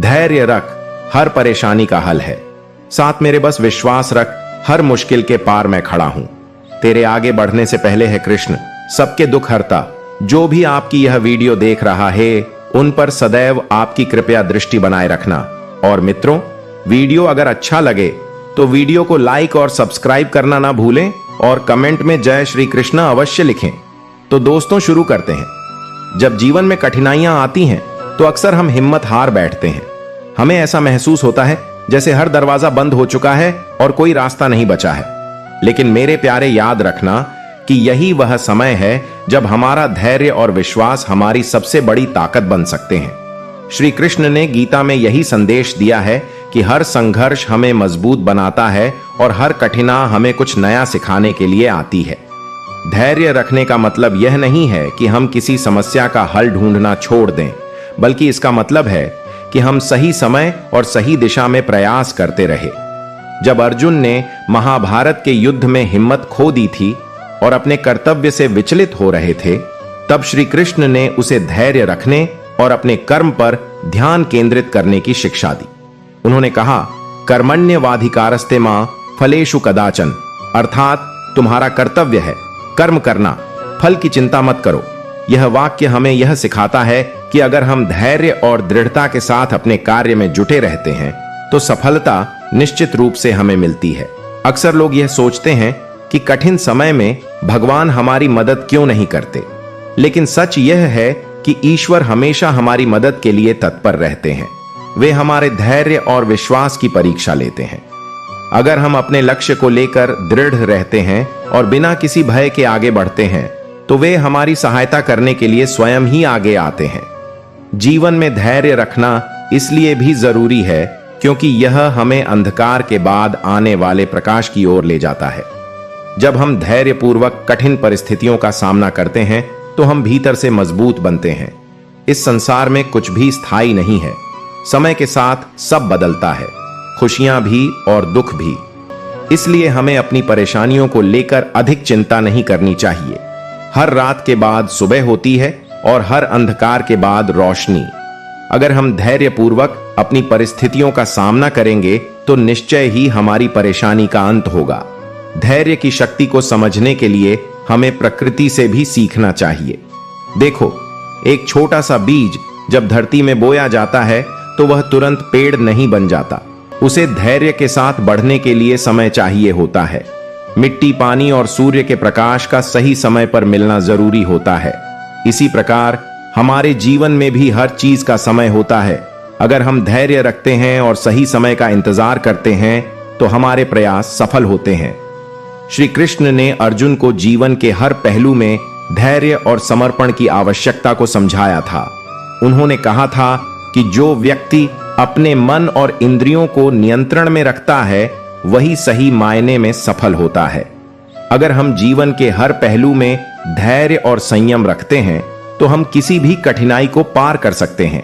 धैर्य रख, हर परेशानी का हल है। साथ मेरे बस विश्वास रख, हर मुश्किल के पार मैं खड़ा हूं। तेरे आगे बढ़ने से पहले है कृष्ण, सबके दुख हरता। जो भी आपकी यह वीडियो देख रहा है, उन पर सदैव आपकी कृपया दृष्टि बनाए रखना। और मित्रों, वीडियो अगर अच्छा लगे तो वीडियो को लाइक और सब्सक्राइब करना ना भूलें और कमेंट में जय श्री कृष्ण अवश्य लिखें। तो दोस्तों, शुरू करते हैं। जब जीवन में कठिनाइयां आती हैं तो अक्सर हम हिम्मत हार बैठते हैं। हमें ऐसा महसूस होता है जैसे हर दरवाजा बंद हो चुका है और कोई रास्ता नहीं बचा है। लेकिन मेरे प्यारे, याद रखना कि यही वह समय है जब हमारा धैर्य और विश्वास हमारी सबसे बड़ी ताकत बन सकते हैं। श्री कृष्ण ने गीता में यही संदेश दिया है कि हर संघर्ष हमें मजबूत बनाता है और हर कठिनाई हमें कुछ नया सिखाने के लिए आती है। धैर्य रखने का मतलब यह नहीं है कि हम किसी समस्या का हल ढूंढना छोड़ दें, बल्कि इसका मतलब है कि हम सही समय और सही दिशा में प्रयास करते रहे। जब अर्जुन ने महाभारत के युद्ध में हिम्मत खो दी थी और अपने कर्तव्य से विचलित हो रहे थे, तब श्री कृष्ण ने उसे धैर्य रखने और अपने कर्म पर ध्यान केंद्रित करने की शिक्षा दी। उन्होंने कहा, कर्मण्यवाधिकारस्ते मां फलेषु कदाचन, अर्थात तुम्हारा कर्तव्य है कर्म करना, फल की चिंता मत करो। यह वाक्य हमें यह सिखाता है कि अगर हम धैर्य और दृढ़ता के साथ अपने कार्य में जुटे रहते हैं तो सफलता निश्चित रूप से हमें मिलती है। अक्सर लोग यह सोचते हैं कि कठिन समय में भगवान हमारी मदद क्यों नहीं करते, लेकिन सच यह है कि ईश्वर हमेशा हमारी मदद के लिए तत्पर रहते हैं। वे हमारे धैर्य और विश्वास की परीक्षा लेते हैं। अगर हम अपने लक्ष्य को लेकर दृढ़ रहते हैं और बिना किसी भय के आगे बढ़ते हैं, तो वे हमारी सहायता करने के लिए स्वयं ही आगे आते हैं। जीवन में धैर्य रखना इसलिए भी जरूरी है क्योंकि यह हमें अंधकार के बाद आने वाले प्रकाश की ओर ले जाता है। जब हम धैर्यपूर्वक कठिन परिस्थितियों का सामना करते हैं तो हम भीतर से मजबूत बनते हैं। इस संसार में कुछ भी स्थायी नहीं है। समय के साथ सब बदलता है, खुशियां भी और दुख भी। इसलिए हमें अपनी परेशानियों को लेकर अधिक चिंता नहीं करनी चाहिए। हर रात के बाद सुबह होती है और हर अंधकार के बाद रोशनी। अगर हम धैर्यपूर्वक अपनी परिस्थितियों का सामना करेंगे तो निश्चय ही हमारी परेशानी का अंत होगा। धैर्य की शक्ति को समझने के लिए हमें प्रकृति से भी सीखना चाहिए। देखो, एक छोटा सा बीज जब धरती में बोया जाता है तो वह तुरंत पेड़ नहीं बन जाता। उसे धैर्य के साथ बढ़ने के लिए समय चाहिए होता है। मिट्टी, पानी और सूर्य के प्रकाश का सही समय पर मिलना जरूरी होता है। इसी प्रकार हमारे जीवन में भी हर चीज का समय होता है। अगर हम धैर्य रखते हैं और सही समय का इंतजार करते हैं तो हमारे प्रयास सफल होते हैं। श्री कृष्ण ने अर्जुन को जीवन के हर पहलू में धैर्य और समर्पण की आवश्यकता को समझाया था। उन्होंने कहा था कि जो व्यक्ति अपने मन और इंद्रियों को नियंत्रण में रखता है वही सही मायने में सफल होता है। अगर हम जीवन के हर पहलू में धैर्य और संयम रखते हैं तो हम किसी भी कठिनाई को पार कर सकते हैं।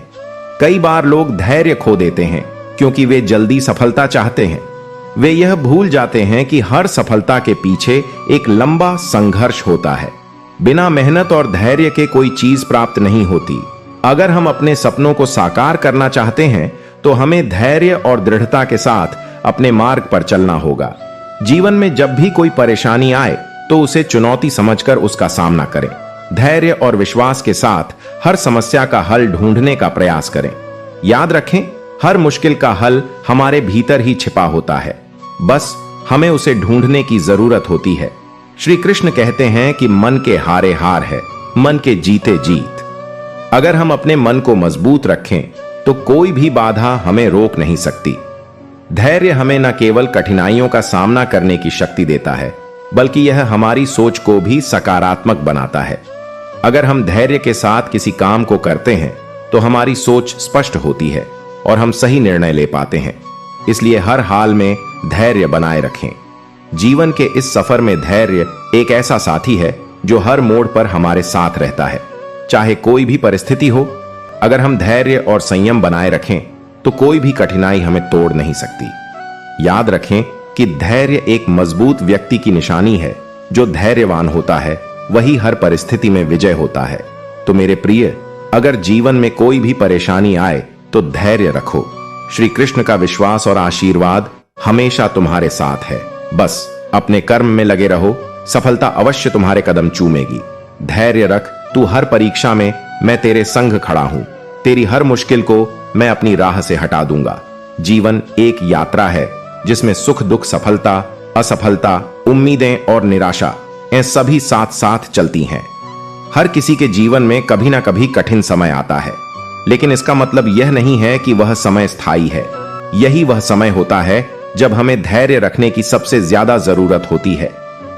कई बार लोग धैर्य खो देते हैं क्योंकि वे जल्दी सफलता चाहते हैं। वे यह भूल जाते हैं कि हर सफलता के पीछे एक लंबा संघर्ष होता है। बिना मेहनत और धैर्य के कोई चीज प्राप्त नहीं होती। अगर हम अपने सपनों को साकार करना चाहते हैं तो हमें धैर्य और दृढ़ता के साथ अपने मार्ग पर चलना होगा। जीवन में जब भी कोई परेशानी आए तो उसे चुनौती समझकर उसका सामना करें। धैर्य और विश्वास के साथ हर समस्या का हल ढूंढने का प्रयास करें। याद रखें, हर मुश्किल का हल हमारे भीतर ही छिपा होता है, बस हमें उसे ढूंढने की जरूरत होती है। श्री कृष्ण कहते हैं कि मन के हारे हार है, मन के जीते जीत। अगर हम अपने मन को मजबूत रखें तो कोई भी बाधा हमें रोक नहीं सकती। धैर्य हमें न केवल कठिनाइयों का सामना करने की शक्ति देता है, बल्कि यह हमारी सोच को भी सकारात्मक बनाता है। अगर हम धैर्य के साथ किसी काम को करते हैं तो हमारी सोच स्पष्ट होती है और हम सही निर्णय ले पाते हैं। इसलिए हर हाल में धैर्य बनाए रखें। जीवन के इस सफर में धैर्य एक ऐसा साथी है जो हर मोड़ पर हमारे साथ रहता है, चाहे कोई भी परिस्थिति हो। अगर हम धैर्य और संयम बनाए रखें तो कोई भी कठिनाई हमें तोड़ नहीं सकती। याद रखें कि धैर्य एक मजबूत व्यक्ति की निशानी है। जो धैर्यवान होता है वही हर परिस्थिति में विजय होता है। तो मेरे प्रिय, अगर जीवन में कोई भी परेशानी आए तो धैर्य रखो। श्री कृष्ण का विश्वास और आशीर्वाद हमेशा तुम्हारे साथ है। बस अपने कर्म में लगे रहो, सफलता अवश्य तुम्हारे कदम चूमेगी। धैर्य रख, तू हर परीक्षा में मैं तेरे संग खड़ा हूं। तेरी हर मुश्किल को मैं अपनी राह से हटा दूंगा। जीवन एक यात्रा है जिसमें सुख दुख, सफलता असफलता, उम्मीदें और निराशा ये सभी साथ साथ चलती हैं। हर किसी के जीवन में कभी ना कभी कठिन समय आता है, लेकिन इसका मतलब यह नहीं है कि वह समय स्थायी है। यही वह समय होता है जब हमें धैर्य रखने की सबसे ज्यादा जरूरत होती है।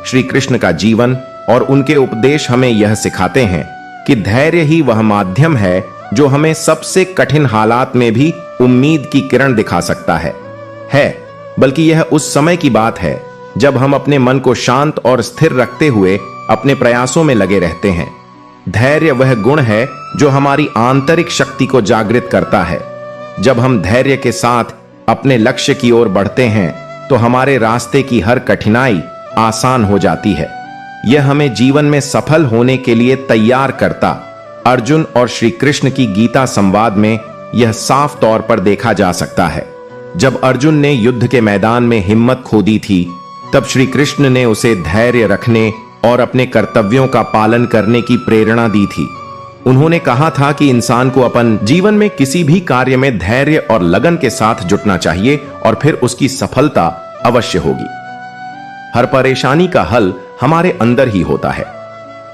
श्री कृष्ण का जीवन और उनके उपदेश हमें यह सिखाते हैं कि धैर्य ही वह माध्यम है जो हमें सबसे कठिन हालात में भी उम्मीद की किरण दिखा सकता है। बल्कि यह उस समय की बात है जब हम अपने मन को शांत और स्थिर रखते हुए अपने प्रयासों में लगे रहते हैं। धैर्य वह गुण है जो हमारी आंतरिक शक्ति को जागृत करता है। जब हम धैर्य के साथ अपने लक्ष्य की ओर बढ़ते हैं तो हमारे रास्ते की हर कठिनाई आसान हो जाती है। यह हमें जीवन में सफल होने के लिए तैयार करता। अर्जुन और श्री कृष्ण की गीता संवाद में यह साफ तौर पर देखा जा सकता है। जब अर्जुन ने युद्ध के मैदान में हिम्मत खो दी थी, तब श्री कृष्ण ने उसे धैर्य रखने और अपने कर्तव्यों का पालन करने की प्रेरणा दी थी। उन्होंने कहा था कि इंसान को अपन जीवन में किसी भी कार्य में धैर्य और लगन के साथ जुटना चाहिए और फिर उसकी सफलता अवश्य होगी। हर परेशानी का हल हमारे अंदर ही होता है।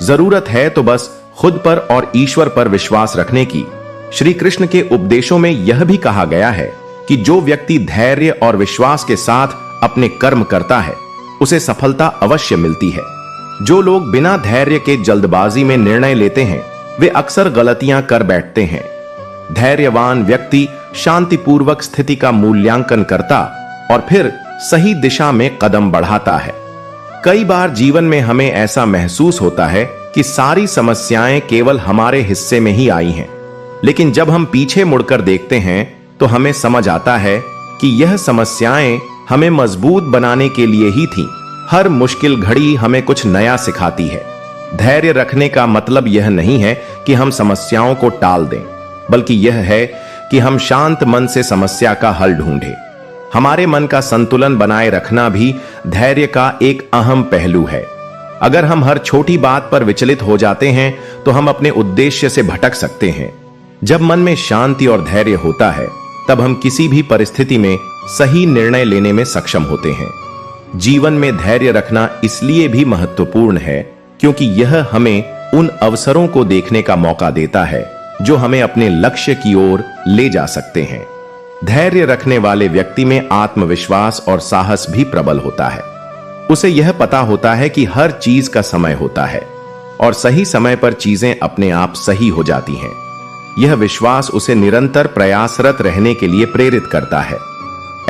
जरूरत है तो बस खुद पर और ईश्वर पर विश्वास रखने की। श्री कृष्ण के उपदेशों में यह भी कहा गया है कि जो व्यक्ति धैर्य और विश्वास के साथ अपने कर्म करता है उसे सफलता अवश्य मिलती है। जो लोग बिना धैर्य के जल्दबाजी में निर्णय लेते हैं वे अक्सर गलतियां कर बैठते हैं। धैर्यवान व्यक्ति शांतिपूर्वक स्थिति का मूल्यांकन करता और फिर सही दिशा में कदम बढ़ाता है। कई बार जीवन में हमें ऐसा महसूस होता है कि सारी समस्याएं केवल हमारे हिस्से में ही आई हैं, लेकिन जब हम पीछे मुड़कर देखते हैं तो हमें समझ आता है कि यह समस्याएं हमें मजबूत बनाने के लिए ही थीं। हर मुश्किल घड़ी हमें कुछ नया सिखाती है। धैर्य रखने का मतलब यह नहीं है कि हम समस्याओं को टाल दें, बल्कि यह है कि हम शांत मन से समस्या का हल ढूंढें। हमारे मन का संतुलन बनाए रखना भी धैर्य का एक अहम पहलू है। अगर हम हर छोटी बात पर विचलित हो जाते हैं तो हम अपने उद्देश्य से भटक सकते हैं। जब मन में शांति और धैर्य होता है तब हम किसी भी परिस्थिति में सही निर्णय लेने में सक्षम होते हैं। जीवन में धैर्य रखना इसलिए भी महत्वपूर्ण है क्योंकि यह हमें उन अवसरों को देखने का मौका देता है जो हमें अपने लक्ष्य की ओर ले जा सकते हैं। धैर्य रखने वाले व्यक्ति में आत्मविश्वास और साहस भी प्रबल होता है। उसे यह पता होता है कि हर चीज का समय होता है और सही समय पर चीजें अपने आप सही हो जाती हैं। यह विश्वास उसे निरंतर प्रयासरत रहने के लिए प्रेरित करता है।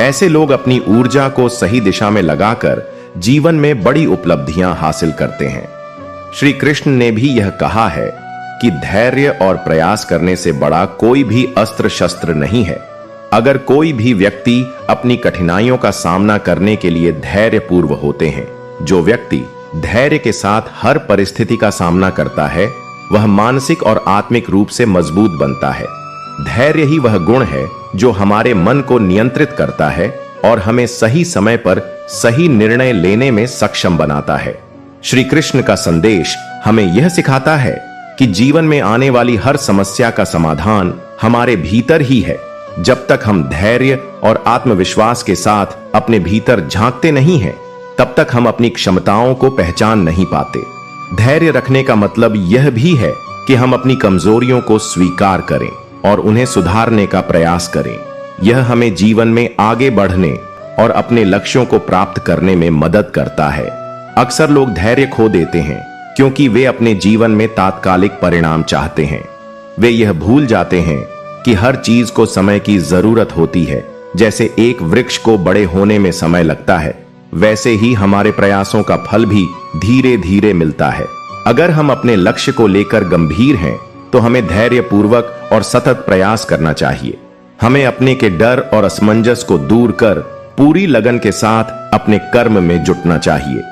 ऐसे लोग अपनी ऊर्जा को सही दिशा में लगाकर जीवन में बड़ी उपलब्धियां हासिल करते हैं। श्री कृष्ण ने भी यह कहा है कि धैर्य और प्रयास करने से बड़ा कोई भी अस्त्र शस्त्र नहीं है। अगर कोई भी व्यक्ति अपनी कठिनाइयों का सामना करने के लिए धैर्यपूर्व होते हैं, जो व्यक्ति धैर्य के साथ हर परिस्थिति का सामना करता है वह मानसिक और आत्मिक रूप से मजबूत बनता है। धैर्य ही वह गुण है जो हमारे मन को नियंत्रित करता है और हमें सही समय पर सही निर्णय लेने में सक्षम बनाता है। श्री कृष्ण का संदेश हमें यह सिखाता है कि जीवन में आने वाली हर समस्या का समाधान हमारे भीतर ही है। जब तक हम धैर्य और आत्मविश्वास के साथ अपने भीतर झांकते नहीं हैं, तब तक हम अपनी क्षमताओं को पहचान नहीं पाते। धैर्य रखने का मतलब यह भी है कि हम अपनी कमजोरियों को स्वीकार करें और उन्हें सुधारने का प्रयास करें। यह हमें जीवन में आगे बढ़ने और अपने लक्ष्यों को प्राप्त करने में मदद करता है। अक्सर लोग धैर्य खो देते हैं क्योंकि वे अपने जीवन में तात्कालिक परिणाम चाहते हैं। वे यह भूल जाते हैं कि हर चीज को समय की जरूरत होती है। जैसे एक वृक्ष को बड़े होने में समय लगता है, वैसे ही हमारे प्रयासों का फल भी धीरे धीरे मिलता है। अगर हम अपने लक्ष्य को लेकर गंभीर हैं तो हमें धैर्यपूर्वक और सतत प्रयास करना चाहिए। हमें अपने के डर और असमंजस को दूर कर पूरी लगन के साथ अपने कर्म में जुटना चाहिए।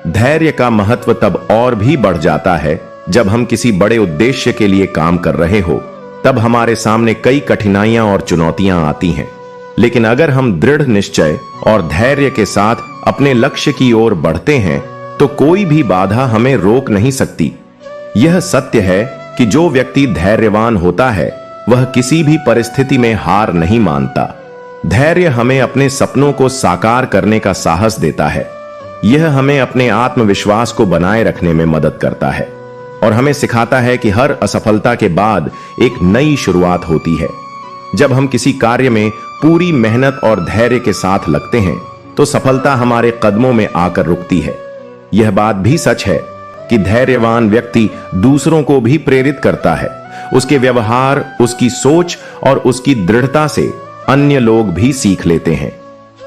धैर्य का महत्व तब और भी बढ़ जाता है जब हम किसी बड़े उद्देश्य के लिए काम कर रहे हो। तब हमारे सामने कई कठिनाइयां और चुनौतियां आती हैं। लेकिन अगर हम दृढ़ निश्चय और धैर्य के साथ अपने लक्ष्य की ओर बढ़ते हैं तो कोई भी बाधा हमें रोक नहीं सकती। यह सत्य है कि जो व्यक्ति धैर्यवान होता है वह किसी भी परिस्थिति में हार नहीं मानता। धैर्य हमें अपने सपनों को साकार करने का साहस देता है। यह हमें अपने आत्मविश्वास को बनाए रखने में मदद करता है और हमें सिखाता है कि हर असफलता के बाद एक नई शुरुआत होती है। जब हम किसी कार्य में पूरी मेहनत और धैर्य के साथ लगते हैं तो सफलता हमारे कदमों में आकर रुकती है। यह बात भी सच है कि धैर्यवान व्यक्ति दूसरों को भी प्रेरित करता है। उसके व्यवहार, उसकी सोच और उसकी दृढ़ता से अन्य लोग भी सीख लेते हैं।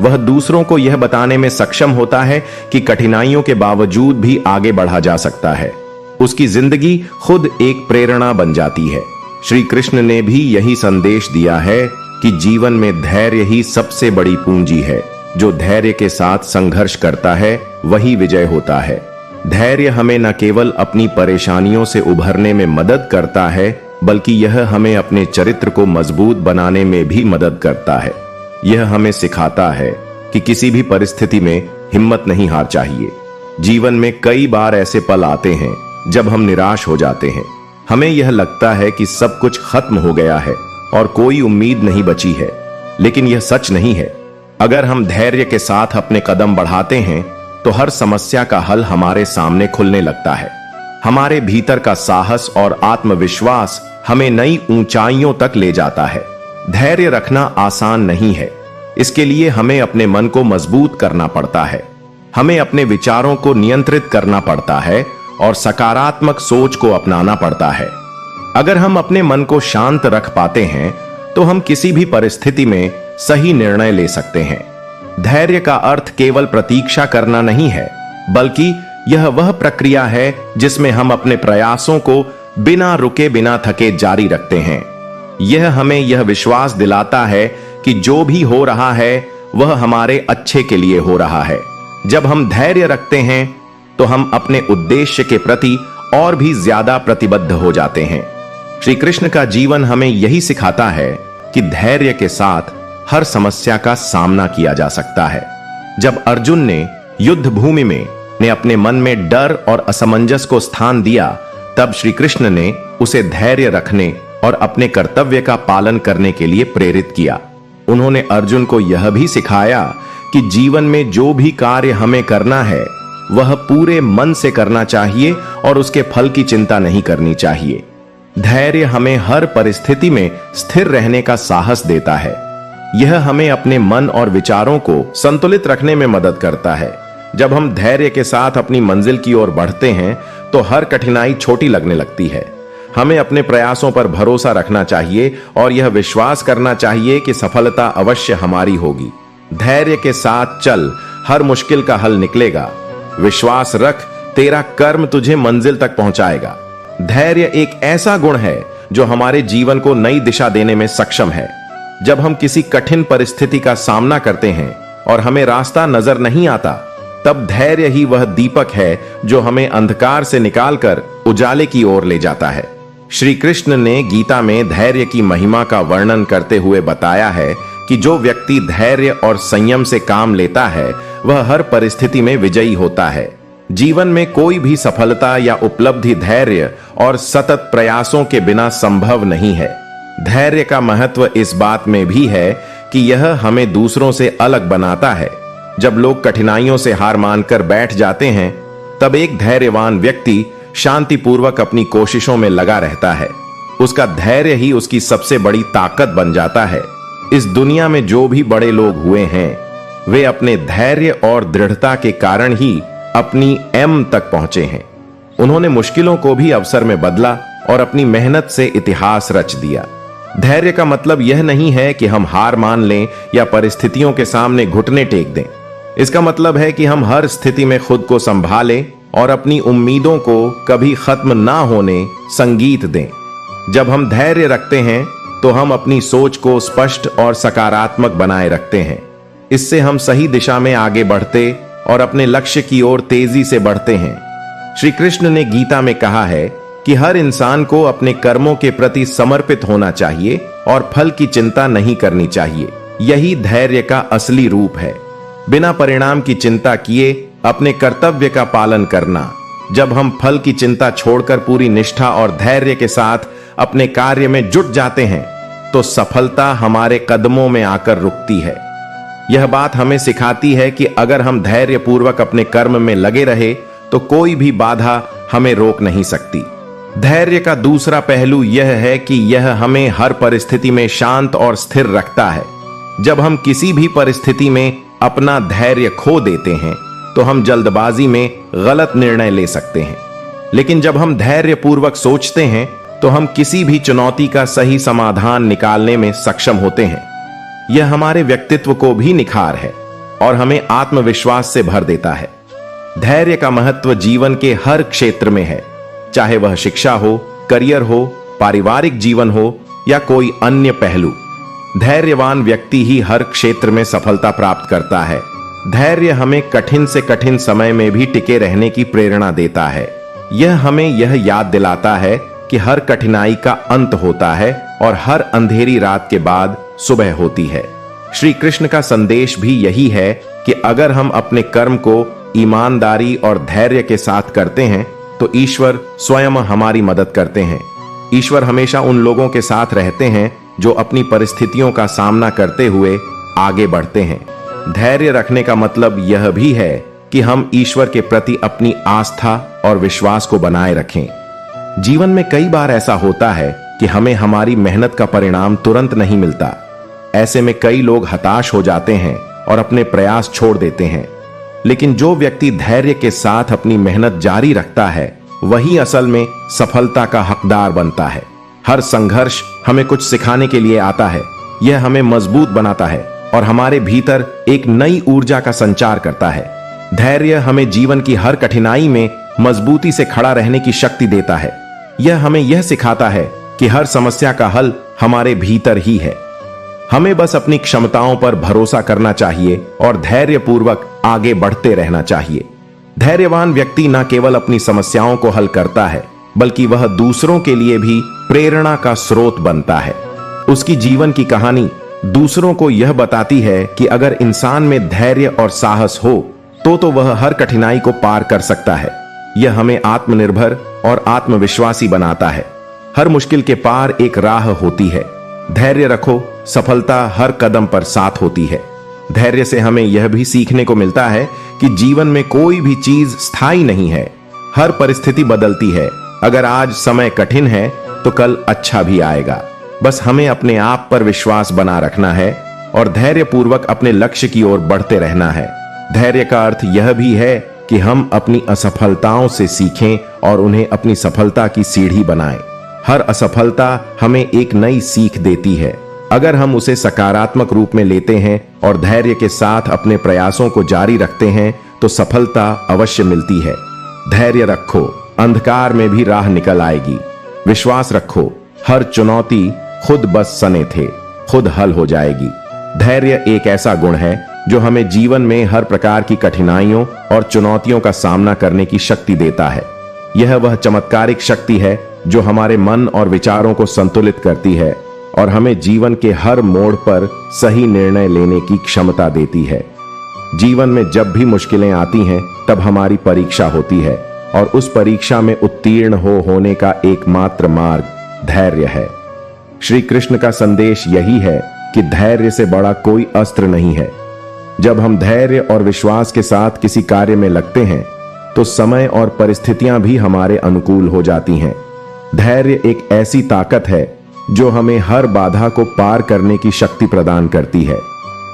वह दूसरों को यह बताने में सक्षम होता है कि कठिनाइयों के बावजूद भी आगे बढ़ा जा सकता है। उसकी जिंदगी खुद एक प्रेरणा बन जाती है। श्री कृष्ण ने भी यही संदेश दिया है कि जीवन में धैर्य ही सबसे बड़ी पूंजी है। जो धैर्य के साथ संघर्ष करता है वही विजय होता है। धैर्य हमें न केवल अपनी परेशानियों से उभरने में मदद करता है बल्कि यह हमें अपने चरित्र को मजबूत बनाने में भी मदद करता है। यह हमें सिखाता है कि किसी भी परिस्थिति में हिम्मत नहीं हार चाहिए। जीवन में कई बार ऐसे पल आते हैं जब हम निराश हो जाते हैं। हमें यह लगता है कि सब कुछ खत्म हो गया है और कोई उम्मीद नहीं बची है, लेकिन यह सच नहीं है। अगर हम धैर्य के साथ अपने कदम बढ़ाते हैं तो हर समस्या का हल हमारे सामने खुलने लगता है। हमारे भीतर का साहस और आत्मविश्वास हमें नई ऊंचाइयों तक ले जाता है। धैर्य रखना आसान नहीं है। इसके लिए हमें अपने मन को मजबूत करना पड़ता है। हमें अपने विचारों को नियंत्रित करना पड़ता है और सकारात्मक सोच को अपनाना पड़ता है। अगर हम अपने मन को शांत रख पाते हैं तो हम किसी भी परिस्थिति में सही निर्णय ले सकते हैं। धैर्य का अर्थ केवल प्रतीक्षा करना नहीं है, बल्कि यह वह प्रक्रिया है जिसमें हम अपने प्रयासों को बिना रुके बिना थके जारी रखते हैं। यह हमें यह विश्वास दिलाता है कि जो भी हो रहा है वह हमारे अच्छे के लिए हो रहा है। जब हम धैर्य रखते हैं तो हम अपने उद्देश्य के प्रति और भी ज्यादा प्रतिबद्ध हो जाते हैं। श्री कृष्ण का जीवन हमें यही सिखाता है कि धैर्य के साथ हर समस्या का सामना किया जा सकता है। जब अर्जुन ने युद्ध भूमि में अपने मन में डर और असमंजस को स्थान दिया, तब श्री कृष्ण ने उसे धैर्य रखने और अपने कर्तव्य का पालन करने के लिए प्रेरित किया। उन्होंने अर्जुन को यह भी सिखाया कि जीवन में जो भी कार्य हमें करना है वह पूरे मन से करना चाहिए और उसके फल की चिंता नहीं करनी चाहिए। धैर्य हमें हर परिस्थिति में स्थिर रहने का साहस देता है। यह हमें अपने मन और विचारों को संतुलित रखने में मदद करता है। जब हम धैर्य के साथ अपनी मंजिल की ओर बढ़ते हैं तो हर कठिनाई छोटी लगने लगती है। हमें अपने प्रयासों पर भरोसा रखना चाहिए और यह विश्वास करना चाहिए कि सफलता अवश्य हमारी होगी। धैर्य के साथ चल, हर मुश्किल का हल निकलेगा। विश्वास रख, तेरा कर्म तुझे मंजिल तक पहुंचाएगा। धैर्य एक ऐसा गुण है जो हमारे जीवन को नई दिशा देने में सक्षम है। जब हम किसी कठिन परिस्थिति का सामना करते हैं और हमें रास्ता नजर नहीं आता, तब धैर्य ही वह दीपक है जो हमें अंधकार से निकालकर उजाले की ओर ले जाता है। श्री कृष्ण ने गीता में धैर्य की महिमा का वर्णन करते हुए बताया है कि जो व्यक्ति धैर्य और संयम से काम लेता है वह हर परिस्थिति में विजयी होता है। जीवन में कोई भी सफलता या उपलब्धि धैर्य और सतत प्रयासों के बिना संभव नहीं है। धैर्य का महत्व इस बात में भी है कि यह हमें दूसरों से अलग बनाता है। जब लोग कठिनाइयों से हार मानकर बैठ जाते हैं, तब एक धैर्यवान व्यक्ति शांतिपूर्वक अपनी कोशिशों में लगा रहता है। उसका धैर्य ही उसकी सबसे बड़ी ताकत बन जाता है। इस दुनिया में जो भी बड़े लोग हुए हैं वे अपने धैर्य और दृढ़ता के कारण ही अपनी एम तक पहुंचे हैं। उन्होंने मुश्किलों को भी अवसर में बदला और अपनी मेहनत से इतिहास रच दिया। धैर्य का मतलब यह नहीं है कि हम हार मान लें या परिस्थितियों के सामने घुटने टेक दें। इसका मतलब है कि हम हर स्थिति में खुद को संभालें और अपनी उम्मीदों को कभी खत्म ना होने संगीत दें। जब हम धैर्य रखते हैं तो हम अपनी सोच को स्पष्ट और सकारात्मक बनाए रखते हैं। इससे हम सही दिशा में आगे बढ़ते और अपने लक्ष्य की ओर तेजी से बढ़ते हैं। श्री कृष्ण ने गीता में कहा है कि हर इंसान को अपने कर्मों के प्रति समर्पित होना चाहिए और फल की चिंता नहीं करनी चाहिए। यही धैर्य का असली रूप है। बिना परिणाम की चिंता किए अपने कर्तव्य का पालन करना। जब हम फल की चिंता छोड़कर पूरी निष्ठा और धैर्य के साथ अपने कार्य में जुट जाते हैं तो सफलता हमारे कदमों में आकर रुकती है। यह बात हमें सिखाती है कि अगर हम धैर्य पूर्वक अपने कर्म में लगे रहे तो कोई भी बाधा हमें रोक नहीं सकती। धैर्य का दूसरा पहलू यह है कि यह हमें हर परिस्थिति में शांत और स्थिर रखता है। जब हम किसी भी परिस्थिति में अपना धैर्य खो देते हैं तो हम जल्दबाजी में गलत निर्णय ले सकते हैं, लेकिन जब हम धैर्य पूर्वक सोचते हैं तो हम किसी भी चुनौती का सही समाधान निकालने में सक्षम होते हैं। यह हमारे व्यक्तित्व को भी निखार है और हमें आत्मविश्वास से भर देता है। धैर्य का महत्व जीवन के हर क्षेत्र में है, चाहे वह शिक्षा हो, करियर हो, पारिवारिक जीवन हो या कोई अन्य पहलू। धैर्यवान व्यक्ति ही हर क्षेत्र में सफलता प्राप्त करता है। धैर्य हमें कठिन से कठिन समय में भी टिके रहने की प्रेरणा देता है। यह हमें यह याद दिलाता है कि हर कठिनाई का अंत होता है और हर अंधेरी रात के बाद सुबह होती है। श्री कृष्ण का संदेश भी यही है कि अगर हम अपने कर्म को ईमानदारी और धैर्य के साथ करते हैं तो ईश्वर स्वयं हमारी मदद करते हैं। ईश्वर हमेशा उन लोगों के साथ रहते हैं जो अपनी परिस्थितियों का सामना करते हुए आगे बढ़ते हैं। धैर्य रखने का मतलब यह भी है कि हम ईश्वर के प्रति अपनी आस्था और विश्वास को बनाए रखें। जीवन में कई बार ऐसा होता है कि हमें हमारी मेहनत का परिणाम तुरंत नहीं मिलता। ऐसे में कई लोग हताश हो जाते हैं और अपने प्रयास छोड़ देते हैं, लेकिन जो व्यक्ति धैर्य के साथ अपनी मेहनत जारी रखता है वही असल में सफलता का हकदार बनता है। हर संघर्ष हमें कुछ सिखाने के लिए आता है। यह हमें मजबूत बनाता है और हमारे भीतर एक नई ऊर्जा का संचार करता है। धैर्य हमें जीवन की हर कठिनाई में मजबूती से खड़ा रहने की शक्ति देता है। यह हमें यह सिखाता है कि हर समस्या का हल हमारे भीतर ही है। हमें बस अपनी क्षमताओं पर भरोसा करना चाहिए और धैर्यपूर्वक आगे बढ़ते रहना चाहिए। धैर्यवान व्यक्ति न केवल अपनी समस्याओं को हल करता है बल्कि वह दूसरों के लिए भी प्रेरणा का स्रोत बनता है। उसकी जीवन की कहानी दूसरों को यह बताती है कि अगर इंसान में धैर्य और साहस हो तो वह हर कठिनाई को पार कर सकता है। यह हमें आत्मनिर्भर और आत्मविश्वासी बनाता है। हर मुश्किल के पार एक राह होती है। धैर्य रखो, सफलता हर कदम पर साथ होती है। धैर्य से हमें यह भी सीखने को मिलता है कि जीवन में कोई भी चीज स्थायी नहीं है। हर परिस्थिति बदलती है। अगर आज समय कठिन है तो कल अच्छा भी आएगा। बस हमें अपने आप पर विश्वास बना रखना है और धैर्यपूर्वक अपने लक्ष्य की ओर बढ़ते रहना है। धैर्य का अर्थ यह भी है कि हम अपनी असफलताओं से सीखें और उन्हें अपनी सफलता की सीढ़ी बनाएं। हर असफलता हमें एक नई सीख देती है। अगर हम उसे सकारात्मक रूप में लेते हैं और धैर्य के साथ अपने प्रयासों को जारी रखते हैं तो सफलता अवश्य मिलती है। धैर्य रखो, अंधकार में भी राह निकल आएगी। विश्वास रखो, हर चुनौती खुद बस सने थे खुद हल हो जाएगी। धैर्य एक ऐसा गुण है जो हमें जीवन में हर प्रकार की कठिनाइयों और चुनौतियों का सामना करने की शक्ति देता है। यह वह चमत्कारिक शक्ति है जो हमारे मन और विचारों को संतुलित करती है और हमें जीवन के हर मोड़ पर सही निर्णय लेने की क्षमता देती है। जीवन में जब भी मुश्किलें आती हैं तब हमारी परीक्षा होती है और उस परीक्षा में उत्तीर्ण होने का एकमात्र मार्ग धैर्य है। श्री कृष्ण का संदेश यही है कि धैर्य से बड़ा कोई अस्त्र नहीं है। जब हम धैर्य और विश्वास के साथ किसी कार्य में लगते हैं तो समय और परिस्थितियां भी हमारे अनुकूल हो जाती हैं। धैर्य एक ऐसी ताकत है जो हमें हर बाधा को पार करने की शक्ति प्रदान करती है।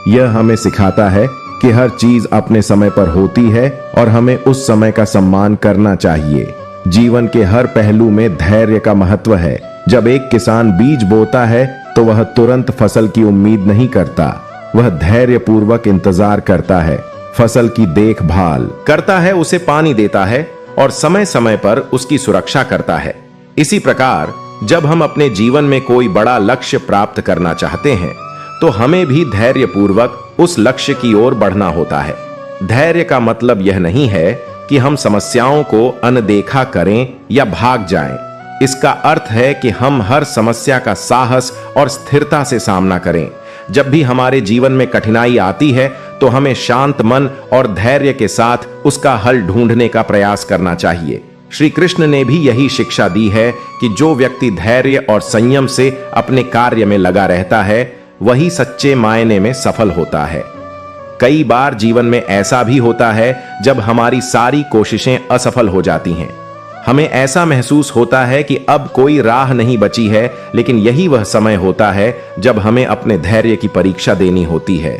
यह हमें सिखाता है कि हर चीज अपने समय पर होती है और हमें उस समय का सम्मान करना चाहिए। जीवन के हर पहलू में धैर्य का महत्व है। जब एक किसान बीज बोता है तो वह तुरंत फसल की उम्मीद नहीं करता। वह धैर्यपूर्वक इंतजार करता है, फसल की देखभाल करता है, उसे पानी देता है और समय समय पर उसकी सुरक्षा करता है। इसी प्रकार जब हम अपने जीवन में कोई बड़ा लक्ष्य प्राप्त करना चाहते हैं तो हमें भी धैर्यपूर्वक उस लक्ष्य की ओर बढ़ना होता है। धैर्य का मतलब यह नहीं है कि हम समस्याओं को अनदेखा करें या भाग जाएं। इसका अर्थ है कि हम हर समस्या का साहस और स्थिरता से सामना करें। जब भी हमारे जीवन में कठिनाई आती है तो हमें शांत मन और धैर्य के साथ उसका हल ढूंढने का प्रयास करना चाहिए। श्री कृष्ण ने भी यही शिक्षा दी है कि जो व्यक्ति धैर्य और संयम से अपने कार्य में लगा रहता है वही सच्चे मायने में सफल होता है। कई बार जीवन में ऐसा भी होता है जब हमारी सारी कोशिशें असफल हो जाती हैं। हमें ऐसा महसूस होता है कि अब कोई राह नहीं बची है, लेकिन यही वह समय होता है जब हमें अपने धैर्य की परीक्षा देनी होती है।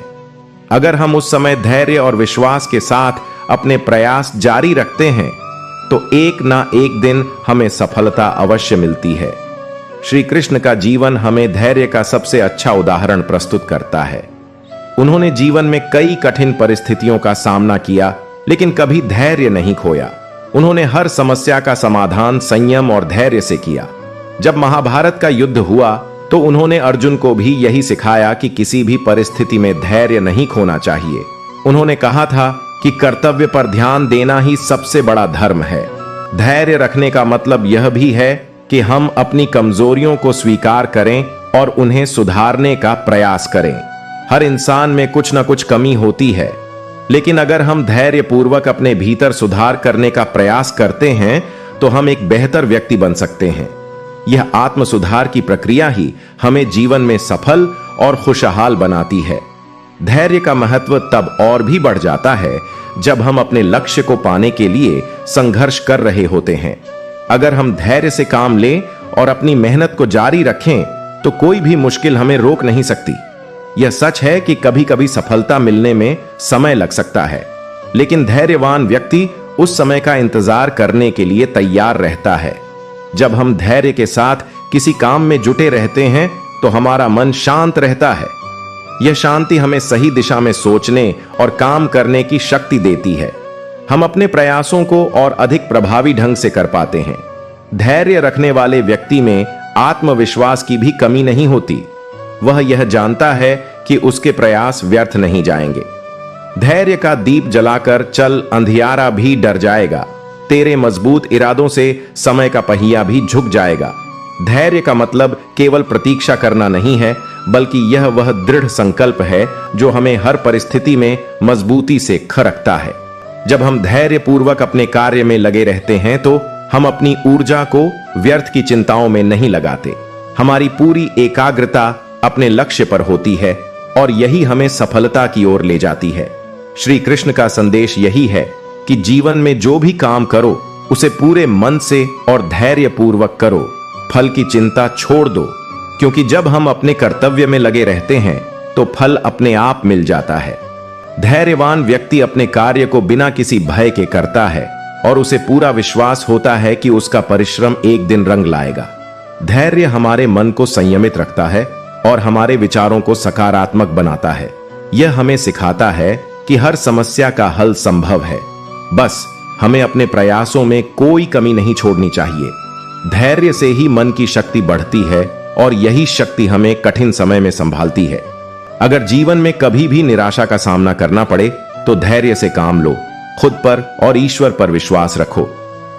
अगर हम उस समय धैर्य और विश्वास के साथ अपने प्रयास जारी रखते हैं तो एक ना एक दिन हमें सफलता अवश्य मिलती है। श्री कृष्ण का जीवन हमें धैर्य का सबसे अच्छा उदाहरण प्रस्तुत करता है। उन्होंने जीवन में कई कठिन परिस्थितियों का सामना किया, लेकिन कभी धैर्य नहीं खोया। उन्होंने हर समस्या का समाधान संयम और धैर्य से किया। जब महाभारत का युद्ध हुआ तो उन्होंने अर्जुन को भी यही सिखाया कि किसी भी परिस्थिति में धैर्य नहीं खोना चाहिए। उन्होंने कहा था कि कर्तव्य पर ध्यान देना ही सबसे बड़ा धर्म है। धैर्य रखने का मतलब यह भी है कि हम अपनी कमजोरियों को स्वीकार करें और उन्हें सुधारने का प्रयास करें। हर इंसान में कुछ न कुछ कमी होती है, लेकिन अगर हम धैर्य पूर्वक अपने भीतर सुधार करने का प्रयास करते हैं तो हम एक बेहतर व्यक्ति बन सकते हैं। यह आत्म सुधार की प्रक्रिया ही हमें जीवन में सफल और खुशहाल बनाती है। धैर्य का महत्व तब और भी बढ़ जाता है जब हम अपने लक्ष्य को पाने के लिए संघर्ष कर रहे होते हैं। अगर हम धैर्य से काम लें और अपनी मेहनत को जारी रखें तो कोई भी मुश्किल हमें रोक नहीं सकती। यह सच है कि कभी कभी सफलता मिलने में समय लग सकता है, लेकिन धैर्यवान व्यक्ति उस समय का इंतजार करने के लिए तैयार रहता है। जब हम धैर्य के साथ किसी काम में जुटे रहते हैं तो हमारा मन शांत रहता है। यह शांति हमें सही दिशा में सोचने और काम करने की शक्ति देती है। हम अपने प्रयासों को और अधिक प्रभावी ढंग से कर पाते हैं। धैर्य रखने वाले व्यक्ति में आत्मविश्वास की भी कमी नहीं होती। वह यह जानता है कि उसके प्रयास व्यर्थ नहीं जाएंगे। धैर्य का दीप जलाकर चल, अंधियारा भी डर जाएगा। तेरे मजबूत इरादों से समय का पहिया भी झुक जाएगा। धैर्य का मतलब केवल प्रतीक्षा करना नहीं है, बल्कि यह वह दृढ़ संकल्प है जो हमें हर परिस्थिति में मजबूती से खरकता है। जब हम धैर्य पूर्वक अपने कार्य में लगे रहते हैं तो हम अपनी ऊर्जा को व्यर्थ की चिंताओं में नहीं लगाते। हमारी पूरी एकाग्रता अपने लक्ष्य पर होती है और यही हमें सफलता की ओर ले जाती है। श्री कृष्ण का संदेश यही है कि जीवन में जो भी काम करो उसे पूरे मन से और धैर्य पूर्वक करो। फल की चिंता छोड़ दो, क्योंकि जब हम अपने कर्तव्य में लगे रहते हैं तो फल अपने आप मिल जाता है। धैर्यवान व्यक्ति अपने कार्य को बिना किसी भय के करता है और उसे पूरा विश्वास होता है कि उसका परिश्रम एक दिन रंग लाएगा। धैर्य हमारे मन को संयमित रखता है और हमारे विचारों को सकारात्मक बनाता है। यह हमें सिखाता है कि हर समस्या का हल संभव है, बस हमें अपने प्रयासों में कोई कमी नहीं छोड़नी चाहिए। धैर्य से ही मन की शक्ति बढ़ती है और यही शक्ति हमें कठिन समय में संभालती है। अगर जीवन में कभी भी निराशा का सामना करना पड़े तो धैर्य से काम लो, खुद पर और ईश्वर पर विश्वास रखो।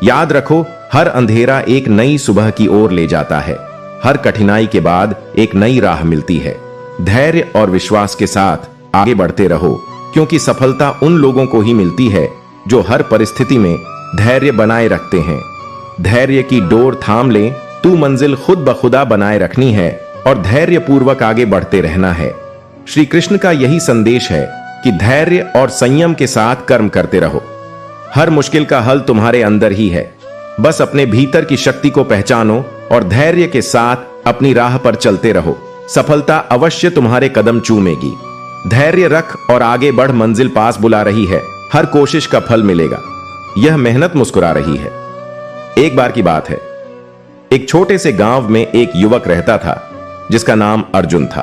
याद रखो, हर अंधेरा एक नई सुबह की ओर ले जाता है। हर कठिनाई के बाद एक नई राह मिलती है। धैर्य और विश्वास के साथ आगे बढ़ते रहो, क्योंकि सफलता उन लोगों को ही मिलती है जो हर परिस्थिति में धैर्य बनाए रखते हैं। धैर्य की डोर थाम ले, तू मंजिल खुद ब खुदा बनाए रखनी है और धैर्य पूर्वक आगे बढ़ते रहना है। श्री कृष्ण का यही संदेश है कि धैर्य और संयम के साथ कर्म करते रहो। हर मुश्किल का हल तुम्हारे अंदर ही है। बस अपने भीतर की शक्ति को पहचानो और धैर्य के साथ अपनी राह पर चलते रहो। सफलता अवश्य तुम्हारे कदम चूमेगी। धैर्य रख और आगे बढ़, मंजिल पास बुला रही है। हर कोशिश का फल मिलेगा। यह मेहनत मुस्कुरा रही है। एक बार की बात है, एक छोटे से गांव में एक युवक रहता था जिसका नाम अर्जुन था।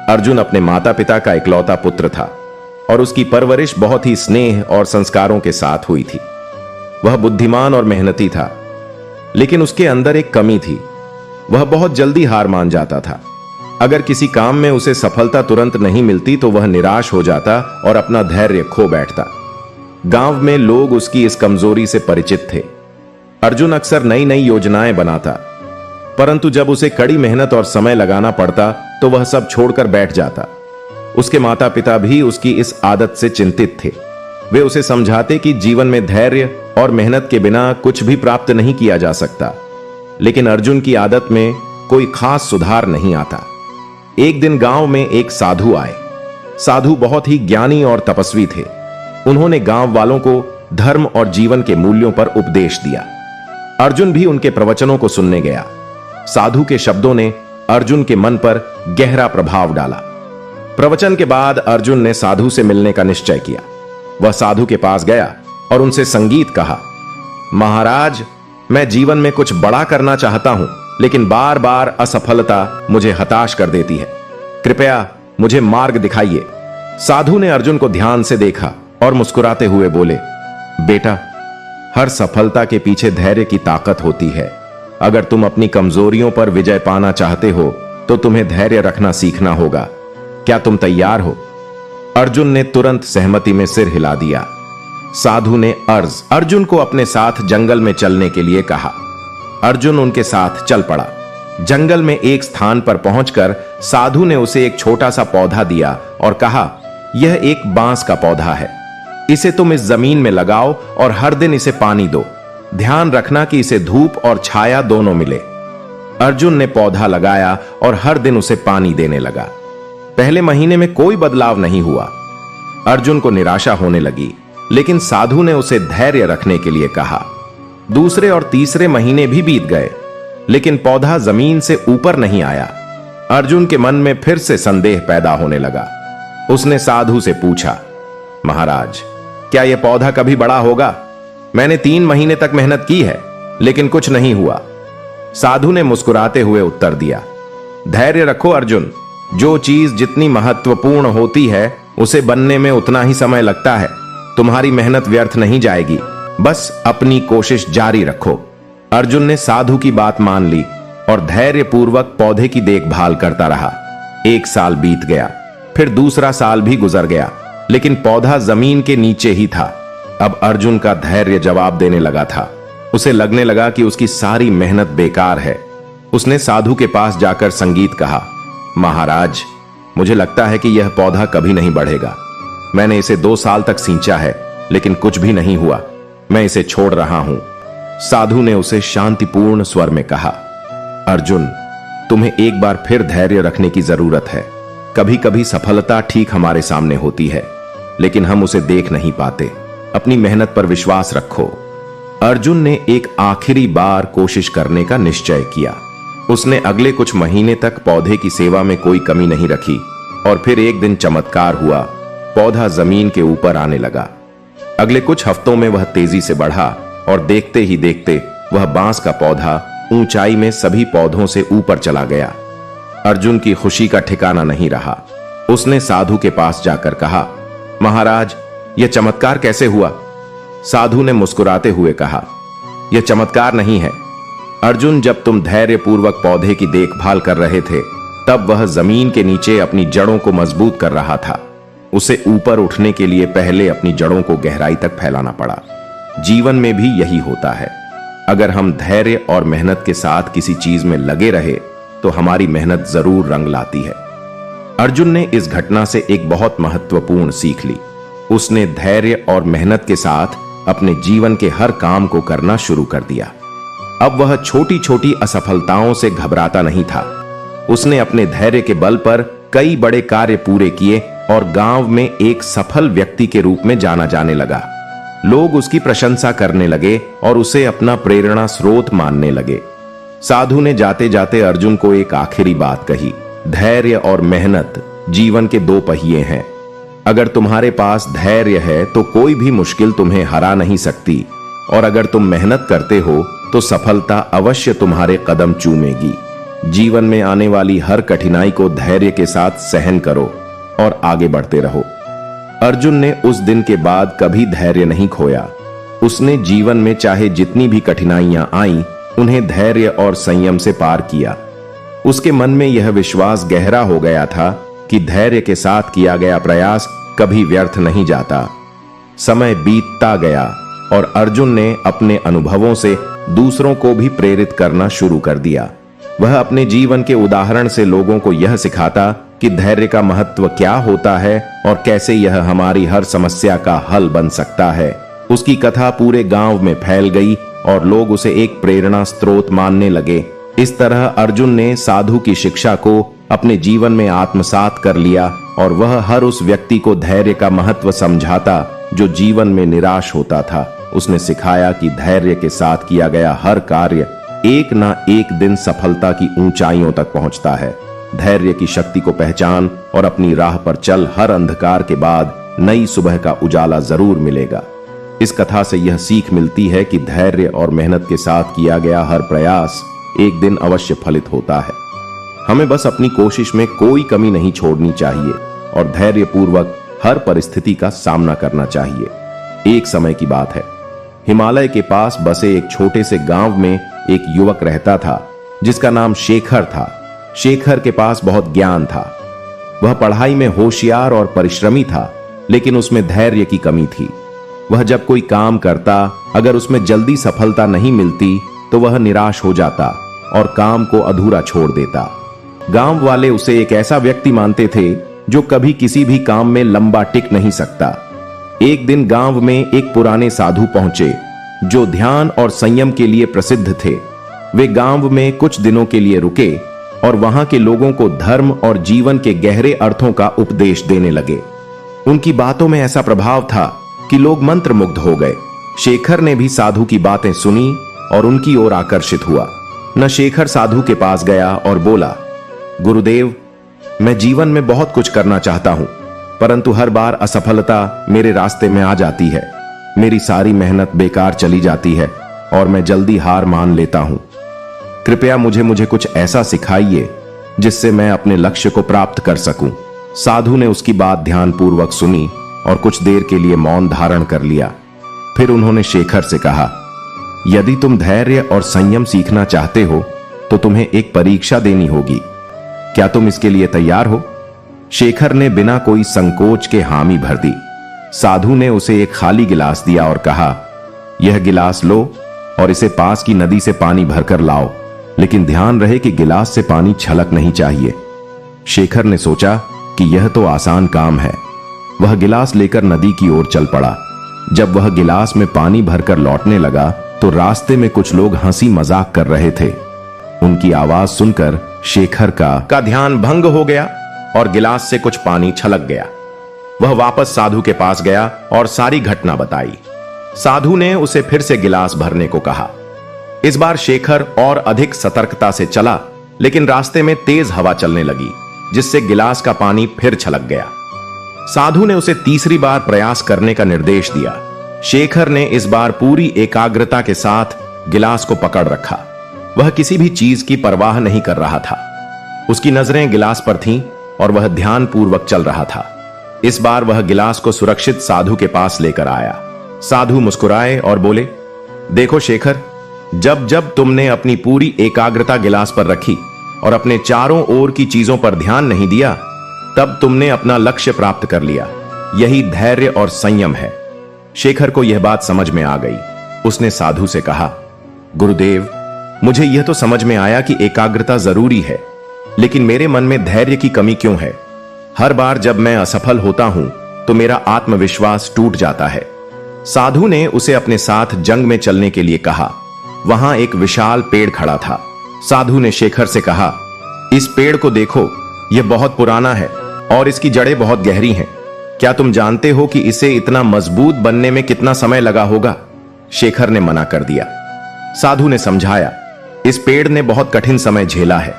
अर्जुन अपने माता पिता का इकलौता पुत्र था और उसकी परवरिश बहुत ही स्नेह और संस्कारों के साथ हुई थी। वह बुद्धिमान और मेहनती था, लेकिन उसके अंदर एक कमी थी। वह बहुत जल्दी हार मान जाता था। अगर किसी काम में उसे सफलता तुरंत नहीं मिलती तो वह निराश हो जाता और अपना धैर्य खो बैठता। गांव में लोग उसकी इस कमजोरी से परिचित थे। अर्जुन अक्सर नई नई योजनाएं बनाता, परंतु जब उसे कड़ी मेहनत और समय लगाना पड़ता तो वह सब छोड़कर बैठ जाता। उसके माता पिता भी उसकी इस आदत से चिंतित थे। वे उसे समझाते कि जीवन में धैर्य और मेहनत के बिना कुछ भी प्राप्त नहीं किया जा सकता, लेकिन अर्जुन की आदत में कोई खास सुधार नहीं आता। एक दिन गांव में एक साधु आए। साधु बहुत ही ज्ञानी और तपस्वी थे। उन्होंने गांव वालों को धर्म और जीवन के मूल्यों पर उपदेश दिया। अर्जुन भी उनके प्रवचनों को सुनने गया। साधु के शब्दों ने अर्जुन के मन पर गहरा प्रभाव डाला। प्रवचन के बाद अर्जुन ने साधु से मिलने का निश्चय किया। वह साधु के पास गया और उनसे संगीत कहा, महाराज, मैं जीवन में कुछ बड़ा करना चाहता हूं, लेकिन बार बार असफलता मुझे हताश कर देती है। कृपया मुझे मार्ग दिखाइए। साधु ने अर्जुन को ध्यान से देखा और मुस्कुराते हुए बोले, बेटा, हर सफलता के पीछे धैर्य की ताकत होती है। अगर तुम अपनी कमजोरियों पर विजय पाना चाहते हो तो तुम्हें धैर्य रखना सीखना होगा। क्या तुम तैयार हो? अर्जुन ने तुरंत सहमति में सिर हिला दिया। साधु ने अर्जुन को अपने साथ जंगल में चलने के लिए कहा। अर्जुन उनके साथ चल पड़ा। जंगल में एक स्थान पर पहुंचकर साधु ने उसे एक छोटा सा पौधा दिया और कहा, यह एक बांस का पौधा है। इसे तुम इस जमीन में लगाओ और हर दिन इसे पानी दो। ध्यान रखना कि इसे धूप और छाया दोनों मिले। अर्जुन ने पौधा लगाया और हर दिन उसे पानी देने लगा। पहले महीने में कोई बदलाव नहीं हुआ। अर्जुन को निराशा होने लगी, लेकिन साधु ने उसे धैर्य रखने के लिए कहा। दूसरे और तीसरे महीने भी बीत गए, लेकिन पौधा जमीन से ऊपर नहीं आया। अर्जुन के मन में फिर से संदेह पैदा होने लगा। उसने साधु से पूछा, महाराज, क्या यह पौधा कभी बड़ा होगा? मैंने 3 महीने तक मेहनत की है, लेकिन कुछ नहीं हुआ। साधु ने मुस्कुराते हुए उत्तर दिया, धैर्य रखो अर्जुन। जो चीज जितनी महत्वपूर्ण होती है उसे बनने में उतना ही समय लगता है। तुम्हारी मेहनत व्यर्थ नहीं जाएगी, बस अपनी कोशिश जारी रखो। अर्जुन ने साधु की बात मान ली और धैर्यपूर्वक पौधे की देखभाल करता रहा। 1 साल बीत गया, फिर दूसरा साल भी गुजर गया, लेकिन पौधा जमीन के नीचे ही था। अब अर्जुन का धैर्य जवाब देने लगा था। उसे लगने लगा कि उसकी सारी मेहनत बेकार है। उसने साधु के पास जाकर संगीत कहा, महाराज, मुझे लगता है कि यह पौधा कभी नहीं बढ़ेगा। मैंने इसे 2 साल तक सींचा है, लेकिन कुछ भी नहीं हुआ। मैं इसे छोड़ रहा हूं। साधु ने उसे शांतिपूर्ण स्वर में कहा, अर्जुन, तुम्हें एक बार फिर धैर्य रखने की जरूरत है। कभी कभी सफलता ठीक हमारे सामने होती है, लेकिन हम उसे देख नहीं पाते। अपनी मेहनत पर विश्वास रखो। अर्जुन ने एक आखिरी बार कोशिश करने का निश्चय किया। उसने अगले कुछ महीने तक पौधे की सेवा में कोई कमी नहीं रखी और फिर एक दिन चमत्कार हुआ। पौधा जमीन के ऊपर आने लगा। अगले कुछ हफ्तों में वह तेजी से बढ़ा और देखते ही देखते वह बांस का पौधा ऊंचाई में सभी पौधों से ऊपर चला गया। अर्जुन की खुशी का ठिकाना नहीं रहा। उसने साधु के पास जाकर कहा, महाराज, यह चमत्कार कैसे हुआ? साधु ने मुस्कुराते हुए कहा, यह चमत्कार नहीं है। अर्जुन, जब तुम धैर्यपूर्वक पौधे की देखभाल कर रहे थे, तब वह जमीन के नीचे अपनी जड़ों को मजबूत कर रहा था। उसे ऊपर उठने के लिए पहले अपनी जड़ों को गहराई तक फैलाना पड़ा। जीवन में भी यही होता है। अगर हम धैर्य और मेहनत के साथ किसी चीज में लगे रहे तो हमारी मेहनत जरूर रंग लाती है। अर्जुन ने इस घटना से एक बहुत महत्वपूर्ण सीख ली। उसने धैर्य और मेहनत के साथ अपने जीवन के हर काम को करना शुरू कर दिया। अब वह छोटी छोटी असफलताओं से घबराता नहीं था। उसने अपने धैर्य के बल पर कई बड़े कार्य पूरे किए और गांव में एक सफल व्यक्ति के रूप में जाना जाने लगा। लोग उसकी प्रशंसा करने लगे और उसे अपना प्रेरणा स्रोत मानने लगे। साधु ने जाते जाते अर्जुन को एक आखिरी बात कही, धैर्य और मेहनत जीवन के 2 पहिए हैं। अगर तुम्हारे पास धैर्य है तो कोई भी मुश्किल तुम्हें हरा नहीं सकती, और अगर तुम मेहनत करते हो तो सफलता अवश्य तुम्हारे कदम चूमेगी। जीवन में आने वाली हर कठिनाई को धैर्य के साथ सहन करो और आगे बढ़ते रहो। अर्जुन ने उस दिन के बाद कभी धैर्य नहीं खोया। उसने जीवन में चाहे जितनी भी कठिनाइयां आईं, उन्हें धैर्य और संयम से पार किया। उसके मन में यह विश्वास गहरा हो गया था कि धैर्य के साथ किया गया प्रयास कभी व्यर्थ नहीं जाता। समय बीतता गया और अर्जुन ने अपने अनुभवों से दूसरों को भी प्रेरित करना शुरू कर दिया। वह अपने जीवन के उदाहरण से लोगों को यह सिखाता कि धैर्य का महत्व क्या होता है और कैसे यह हमारी हर समस्या का हल बन सकता है। उसकी कथा पूरे गांव में फैल गई और लोग उसे एक प्रेरणा स्रोत मानने लगे। इस तरह अर्जुन ने साधु की शिक्षा को अपने जीवन में आत्मसात कर लिया और वह हर उस व्यक्ति को धैर्य का महत्व समझाता जो जीवन में निराश होता था। उसने सिखाया कि धैर्य के साथ किया गया हर कार्य एक ना एक दिन सफलता की ऊंचाइयों तक पहुंचता है। धैर्य की शक्ति को पहचान और अपनी राह पर चल, हर अंधकार के बाद नई सुबह का उजाला जरूर मिलेगा। इस कथा से यह सीख मिलती है कि धैर्य और मेहनत के साथ किया गया हर प्रयास एक दिन अवश्य फलित होता है। हमें बस अपनी कोशिश में कोई कमी नहीं छोड़नी चाहिए और धैर्य पूर्वक हर परिस्थिति का सामना करना चाहिए। एक समय की बात है, हिमालय के पास बसे एक छोटे से गांव में एक युवक रहता था जिसका नाम शेखर था। शेखर के पास बहुत ज्ञान था। वह पढ़ाई में होशियार और परिश्रमी था, लेकिन उसमें धैर्य की कमी थी। वह जब कोई काम करता, अगर उसमें जल्दी सफलता नहीं मिलती तो वह निराश हो जाता और काम को अधूरा छोड़ देता। गांव वाले उसे एक ऐसा व्यक्ति मानते थे जो कभी किसी भी काम में लंबा टिक नहीं सकता। एक दिन गांव में एक पुराने साधु पहुंचे जो ध्यान और संयम के लिए प्रसिद्ध थे। वे गांव में कुछ दिनों के लिए रुके और वहां के लोगों को धर्म और जीवन के गहरे अर्थों का उपदेश देने लगे। उनकी बातों में ऐसा प्रभाव था कि लोग मंत्रमुग्ध हो गए। शेखर ने भी साधु की बातें सुनी और उनकी ओर आकर्षित हुआ। न शेखर साधु के पास गया और बोला, गुरुदेव, मैं जीवन में बहुत कुछ करना चाहता हूं, परंतु हर बार असफलता मेरे रास्ते में आ जाती है। मेरी सारी मेहनत बेकार चली जाती है और मैं जल्दी हार मान लेता हूं। कृपया मुझे कुछ ऐसा सिखाइए जिससे मैं अपने लक्ष्य को प्राप्त कर सकूं। साधु ने उसकी बात ध्यानपूर्वक सुनी और कुछ देर के लिए मौन धारण कर लिया। फिर उन्होंने शेखर से कहा, यदि तुम धैर्य और संयम सीखना चाहते हो तो तुम्हें एक परीक्षा देनी होगी। क्या तुम इसके लिए तैयार हो? शेखर ने बिना कोई संकोच के हामी भर दी। साधु ने उसे एक खाली गिलास दिया और कहा, यह गिलास लो और इसे पास की नदी से पानी भरकर लाओ, लेकिन ध्यान रहे कि गिलास से पानी छलक नहीं चाहिए। शेखर ने सोचा कि यह तो आसान काम है। वह गिलास लेकर नदी की ओर चल पड़ा। जब वह गिलास में पानी भरकर लौटने लगा तो रास्ते में कुछ लोग हंसी मजाक कर रहे थे। उनकी आवाज सुनकर शेखर का ध्यान भंग हो गया और गिलास से कुछ पानी छलक गया। वह वापस साधु के पास गया और सारी घटना बताई। साधु ने उसे फिर से गिलास भरने को कहा। इस बार शेखर और अधिक सतर्कता से चला, लेकिन रास्ते में तेज हवा चलने लगी जिससे गिलास का पानी फिर छलक गया। साधु ने उसे तीसरी बार प्रयास करने का निर्देश दिया। शेखर ने इस बार पूरी एकाग्रता के साथ गिलास को पकड़ रखा। वह किसी भी चीज की परवाह नहीं कर रहा था। उसकी नजरें गिलास पर थीं और वह ध्यानपूर्वक चल रहा था। इस बार वह गिलास को सुरक्षित साधु के पास लेकर आया। साधु मुस्कुराए और बोले, देखो शेखर, जब जब तुमने अपनी पूरी एकाग्रता गिलास पर रखी और अपने चारों ओर की चीजों पर ध्यान नहीं दिया, तब तुमने अपना लक्ष्य प्राप्त कर लिया। यही धैर्य और संयम है। शेखर को यह बात समझ में आ गई। उसने साधु से कहा, गुरुदेव, मुझे यह तो समझ में आया कि एकाग्रता जरूरी है, लेकिन मेरे मन में धैर्य की कमी क्यों है? हर बार जब मैं असफल होता हूं तो मेरा आत्मविश्वास टूट जाता है। साधु ने उसे अपने साथ जंग में चलने के लिए कहा। वहां एक विशाल पेड़ खड़ा था। साधु ने शेखर से कहा, इस पेड़ को देखो, यह बहुत पुराना है और इसकी जड़ें बहुत गहरी हैं। क्या तुम जानते हो कि इसे इतना मजबूत बनने में कितना समय लगा होगा? शेखर ने मना कर दिया। साधु ने समझाया, इस पेड़ ने बहुत कठिन समय झेला है।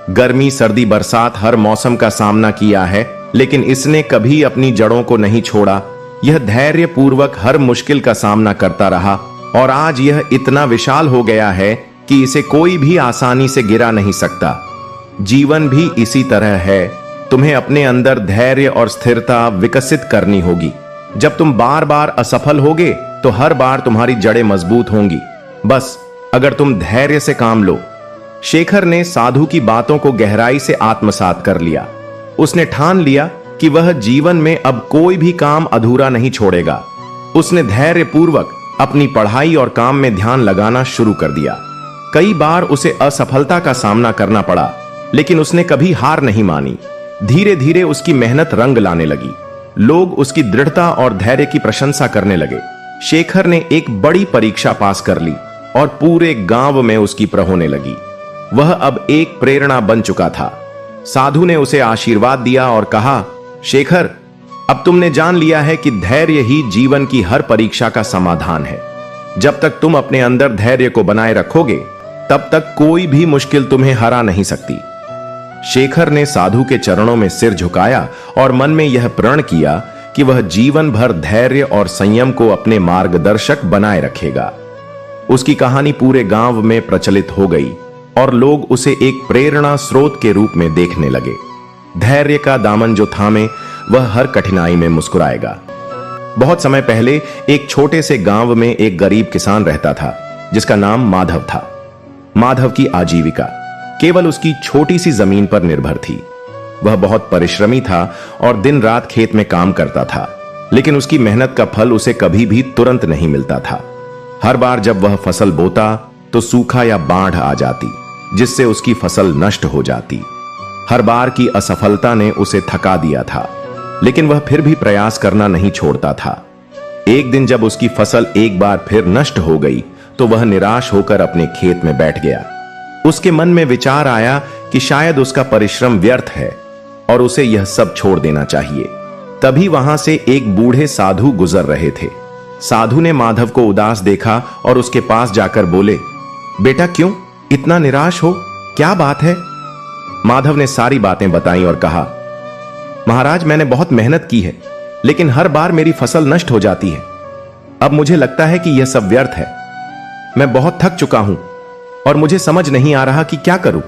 गर्मी, सर्दी, बरसात, हर मौसम का सामना किया है, लेकिन इसने कभी अपनी जड़ों को नहीं छोड़ा। यह धैर्य पूर्वक हर मुश्किल का सामना करता रहा और आज यह इतना विशाल हो गया है कि इसे कोई भी आसानी से गिरा नहीं सकता। जीवन भी इसी तरह है। तुम्हें अपने अंदर धैर्य और स्थिरता विकसित करनी होगी। जब तुम बार बार असफल होगे तो हर बार तुम्हारी जड़ें मजबूत होंगी। बस अगर तुम धैर्य से काम लो। शेखर ने साधु की बातों को गहराई से आत्मसात कर लिया। उसने ठान लिया कि वह जीवन में अब कोई भी काम अधूरा नहीं छोड़ेगा। उसने धैर्य पूर्वक अपनी पढ़ाई और काम में ध्यान लगाना शुरू कर दिया। कई बार उसे असफलता का सामना करना पड़ा, लेकिन उसने कभी हार नहीं मानी। धीरे धीरे उसकी मेहनत रंग लाने लगी। लोग उसकी दृढ़ता और धैर्य की प्रशंसा करने लगे। शेखर ने एक बड़ी परीक्षा पास कर ली और पूरे गांव में उसकी प्रह होने लगी। वह अब एक प्रेरणा बन चुका था। साधु ने उसे आशीर्वाद दिया और कहा, शेखर, अब तुमने जान लिया है कि धैर्य ही जीवन की हर परीक्षा का समाधान है। जब तक तुम अपने अंदर धैर्य को बनाए रखोगे, तब तक कोई भी मुश्किल तुम्हें हरा नहीं सकती। शेखर ने साधु के चरणों में सिर झुकाया और मन में यह प्रण किया कि वह जीवन भर धैर्य और संयम को अपने मार्गदर्शक बनाए रखेगा। उसकी कहानी पूरे गांव में प्रचलित हो गई और लोग उसे एक प्रेरणा स्रोत के रूप में देखने लगे। धैर्य का दामन जो थामे, वह हर कठिनाई में मुस्कुराएगा। बहुत समय पहले एक छोटे से गांव में एक गरीब किसान रहता था, जिसका नाम माधव था। माधव की आजीविका केवल उसकी छोटी सी जमीन पर निर्भर थी। वह बहुत परिश्रमी था और दिन रात खेत में काम करता था, लेकिन उसकी मेहनत का फल उसे कभी भी तुरंत नहीं मिलता था। हर बार जब वह फसल बोता तो सूखा या बाढ़ आ जाती, जिससे उसकी फसल नष्ट हो जाती। हर बार की असफलता ने उसे थका दिया था, लेकिन वह फिर भी प्रयास करना नहीं छोड़ता था। एक दिन जब उसकी फसल एक बार फिर नष्ट हो गई, तो वह निराश होकर अपने खेत में बैठ गया। उसके मन में विचार आया कि शायद उसका परिश्रम व्यर्थ है और उसे यह सब छोड़ देना चाहिए। तभी वहां से एक बूढ़े साधु गुजर रहे थे। साधु ने माधव को उदास देखा और उसके पास जाकर बोले, बेटा, क्यों इतना निराश हो? क्या बात है? माधव ने सारी बातें बताई और कहा, महाराज, मैंने बहुत मेहनत की है, लेकिन हर बार मेरी फसल नष्ट हो जाती है। अब मुझे लगता है कि यह सब व्यर्थ है। मैं बहुत थक चुका हूं और मुझे समझ नहीं आ रहा कि क्या करूं।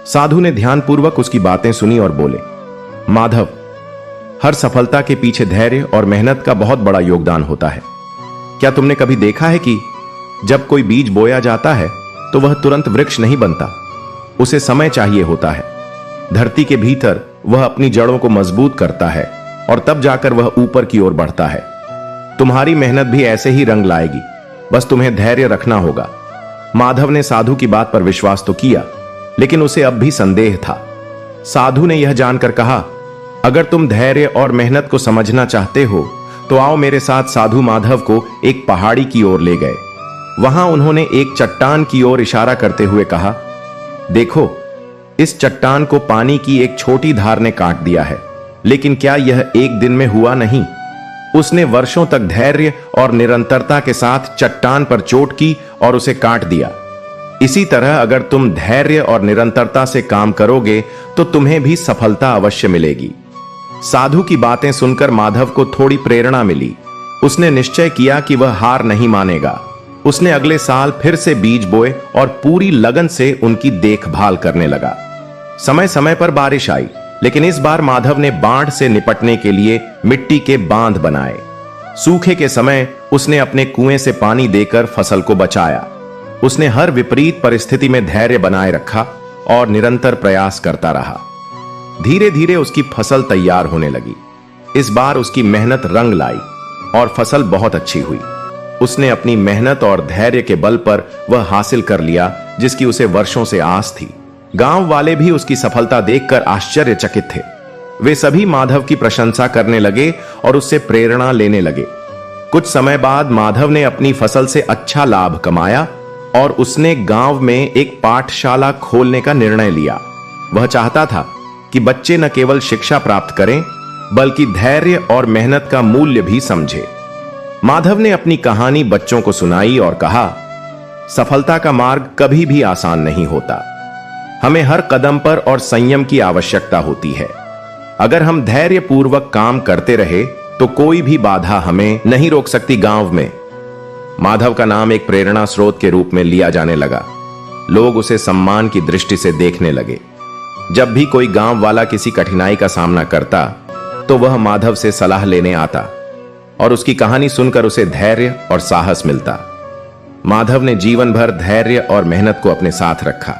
साधु ने ध्यानपूर्वक उसकी बातें सुनी और बोले, माधव, हर सफलता के पीछे धैर्य और मेहनत का बहुत बड़ा योगदान होता है। क्या तुमने कभी देखा है कि जब कोई बीज बोया जाता है तो वह तुरंत वृक्ष नहीं बनता? उसे समय चाहिए होता है। धरती के भीतर वह अपनी जड़ों को मजबूत करता है और तब जाकर वह ऊपर की ओर बढ़ता है। तुम्हारी मेहनत भी ऐसे ही रंग लाएगी, बस तुम्हें धैर्य रखना होगा। माधव ने साधु की बात पर विश्वास तो किया, लेकिन उसे अब भी संदेह था। साधु ने यह जानकर कहा, अगर तुम धैर्य और मेहनत को समझना चाहते हो तो आओ मेरे साथ। साधु माधव को एक पहाड़ी की ओर ले गए। वहां उन्होंने एक चट्टान की ओर इशारा करते हुए कहा, देखो, इस चट्टान को पानी की एक छोटी धार ने काट दिया है, लेकिन क्या यह एक दिन में हुआ नहीं? उसने वर्षों तक धैर्य और निरंतरता के साथ चट्टान पर चोट की और उसे काट दिया। इसी तरह अगर तुम धैर्य और निरंतरता से काम करोगे तो तुम्हें भी सफलता अवश्य मिलेगी। साधु की बातें सुनकर माधव को थोड़ी प्रेरणा मिली। उसने निश्चय किया कि वह हार नहीं मानेगा। उसने अगले साल फिर से बीज बोए और पूरी लगन से उनकी देखभाल करने लगा। समय समय पर बारिश आई, लेकिन इस बार माधव ने बाढ़ से निपटने के लिए मिट्टी के बांध बनाए। सूखे के समय उसने अपने कुएं से पानी देकर फसल को बचाया। उसने हर विपरीत परिस्थिति में धैर्य बनाए रखा और निरंतर प्रयास करता रहा। धीरे धीरे उसकी फसल तैयार होने लगी। इस बार उसकी मेहनत रंग लाई और फसल बहुत अच्छी हुई। उसने अपनी मेहनत और धैर्य के बल पर वह हासिल कर लिया जिसकी उसे वर्षों से आस थी। गांव वाले भी उसकी सफलता देखकर आश्चर्यचकित थे। वे सभी माधव की प्रशंसा करने लगे और उससे प्रेरणा लेने लगे। कुछ समय बाद माधव ने अपनी फसल से अच्छा लाभ कमाया और उसने गांव में एक पाठशाला खोलने का निर्णय लिया। वह चाहता था कि बच्चे न केवल शिक्षा प्राप्त करें, बल्कि धैर्य और मेहनत का मूल्य भी समझे। माधव ने अपनी कहानी बच्चों को सुनाई और कहा, सफलता का मार्ग कभी भी आसान नहीं होता। हमें हर कदम पर और संयम की आवश्यकता होती है। अगर हम धैर्य पूर्वक काम करते रहे तो कोई भी बाधा हमें नहीं रोक सकती। गांव में माधव का नाम एक प्रेरणा स्रोत के रूप में लिया जाने लगा। लोग उसे सम्मान की दृष्टि से देखने लगे। जब भी कोई गांव वाला किसी कठिनाई का सामना करता तो वह माधव से सलाह लेने आता और उसकी कहानी सुनकर उसे धैर्य और साहस मिलता। माधव ने जीवन भर धैर्य और मेहनत को अपने साथ रखा।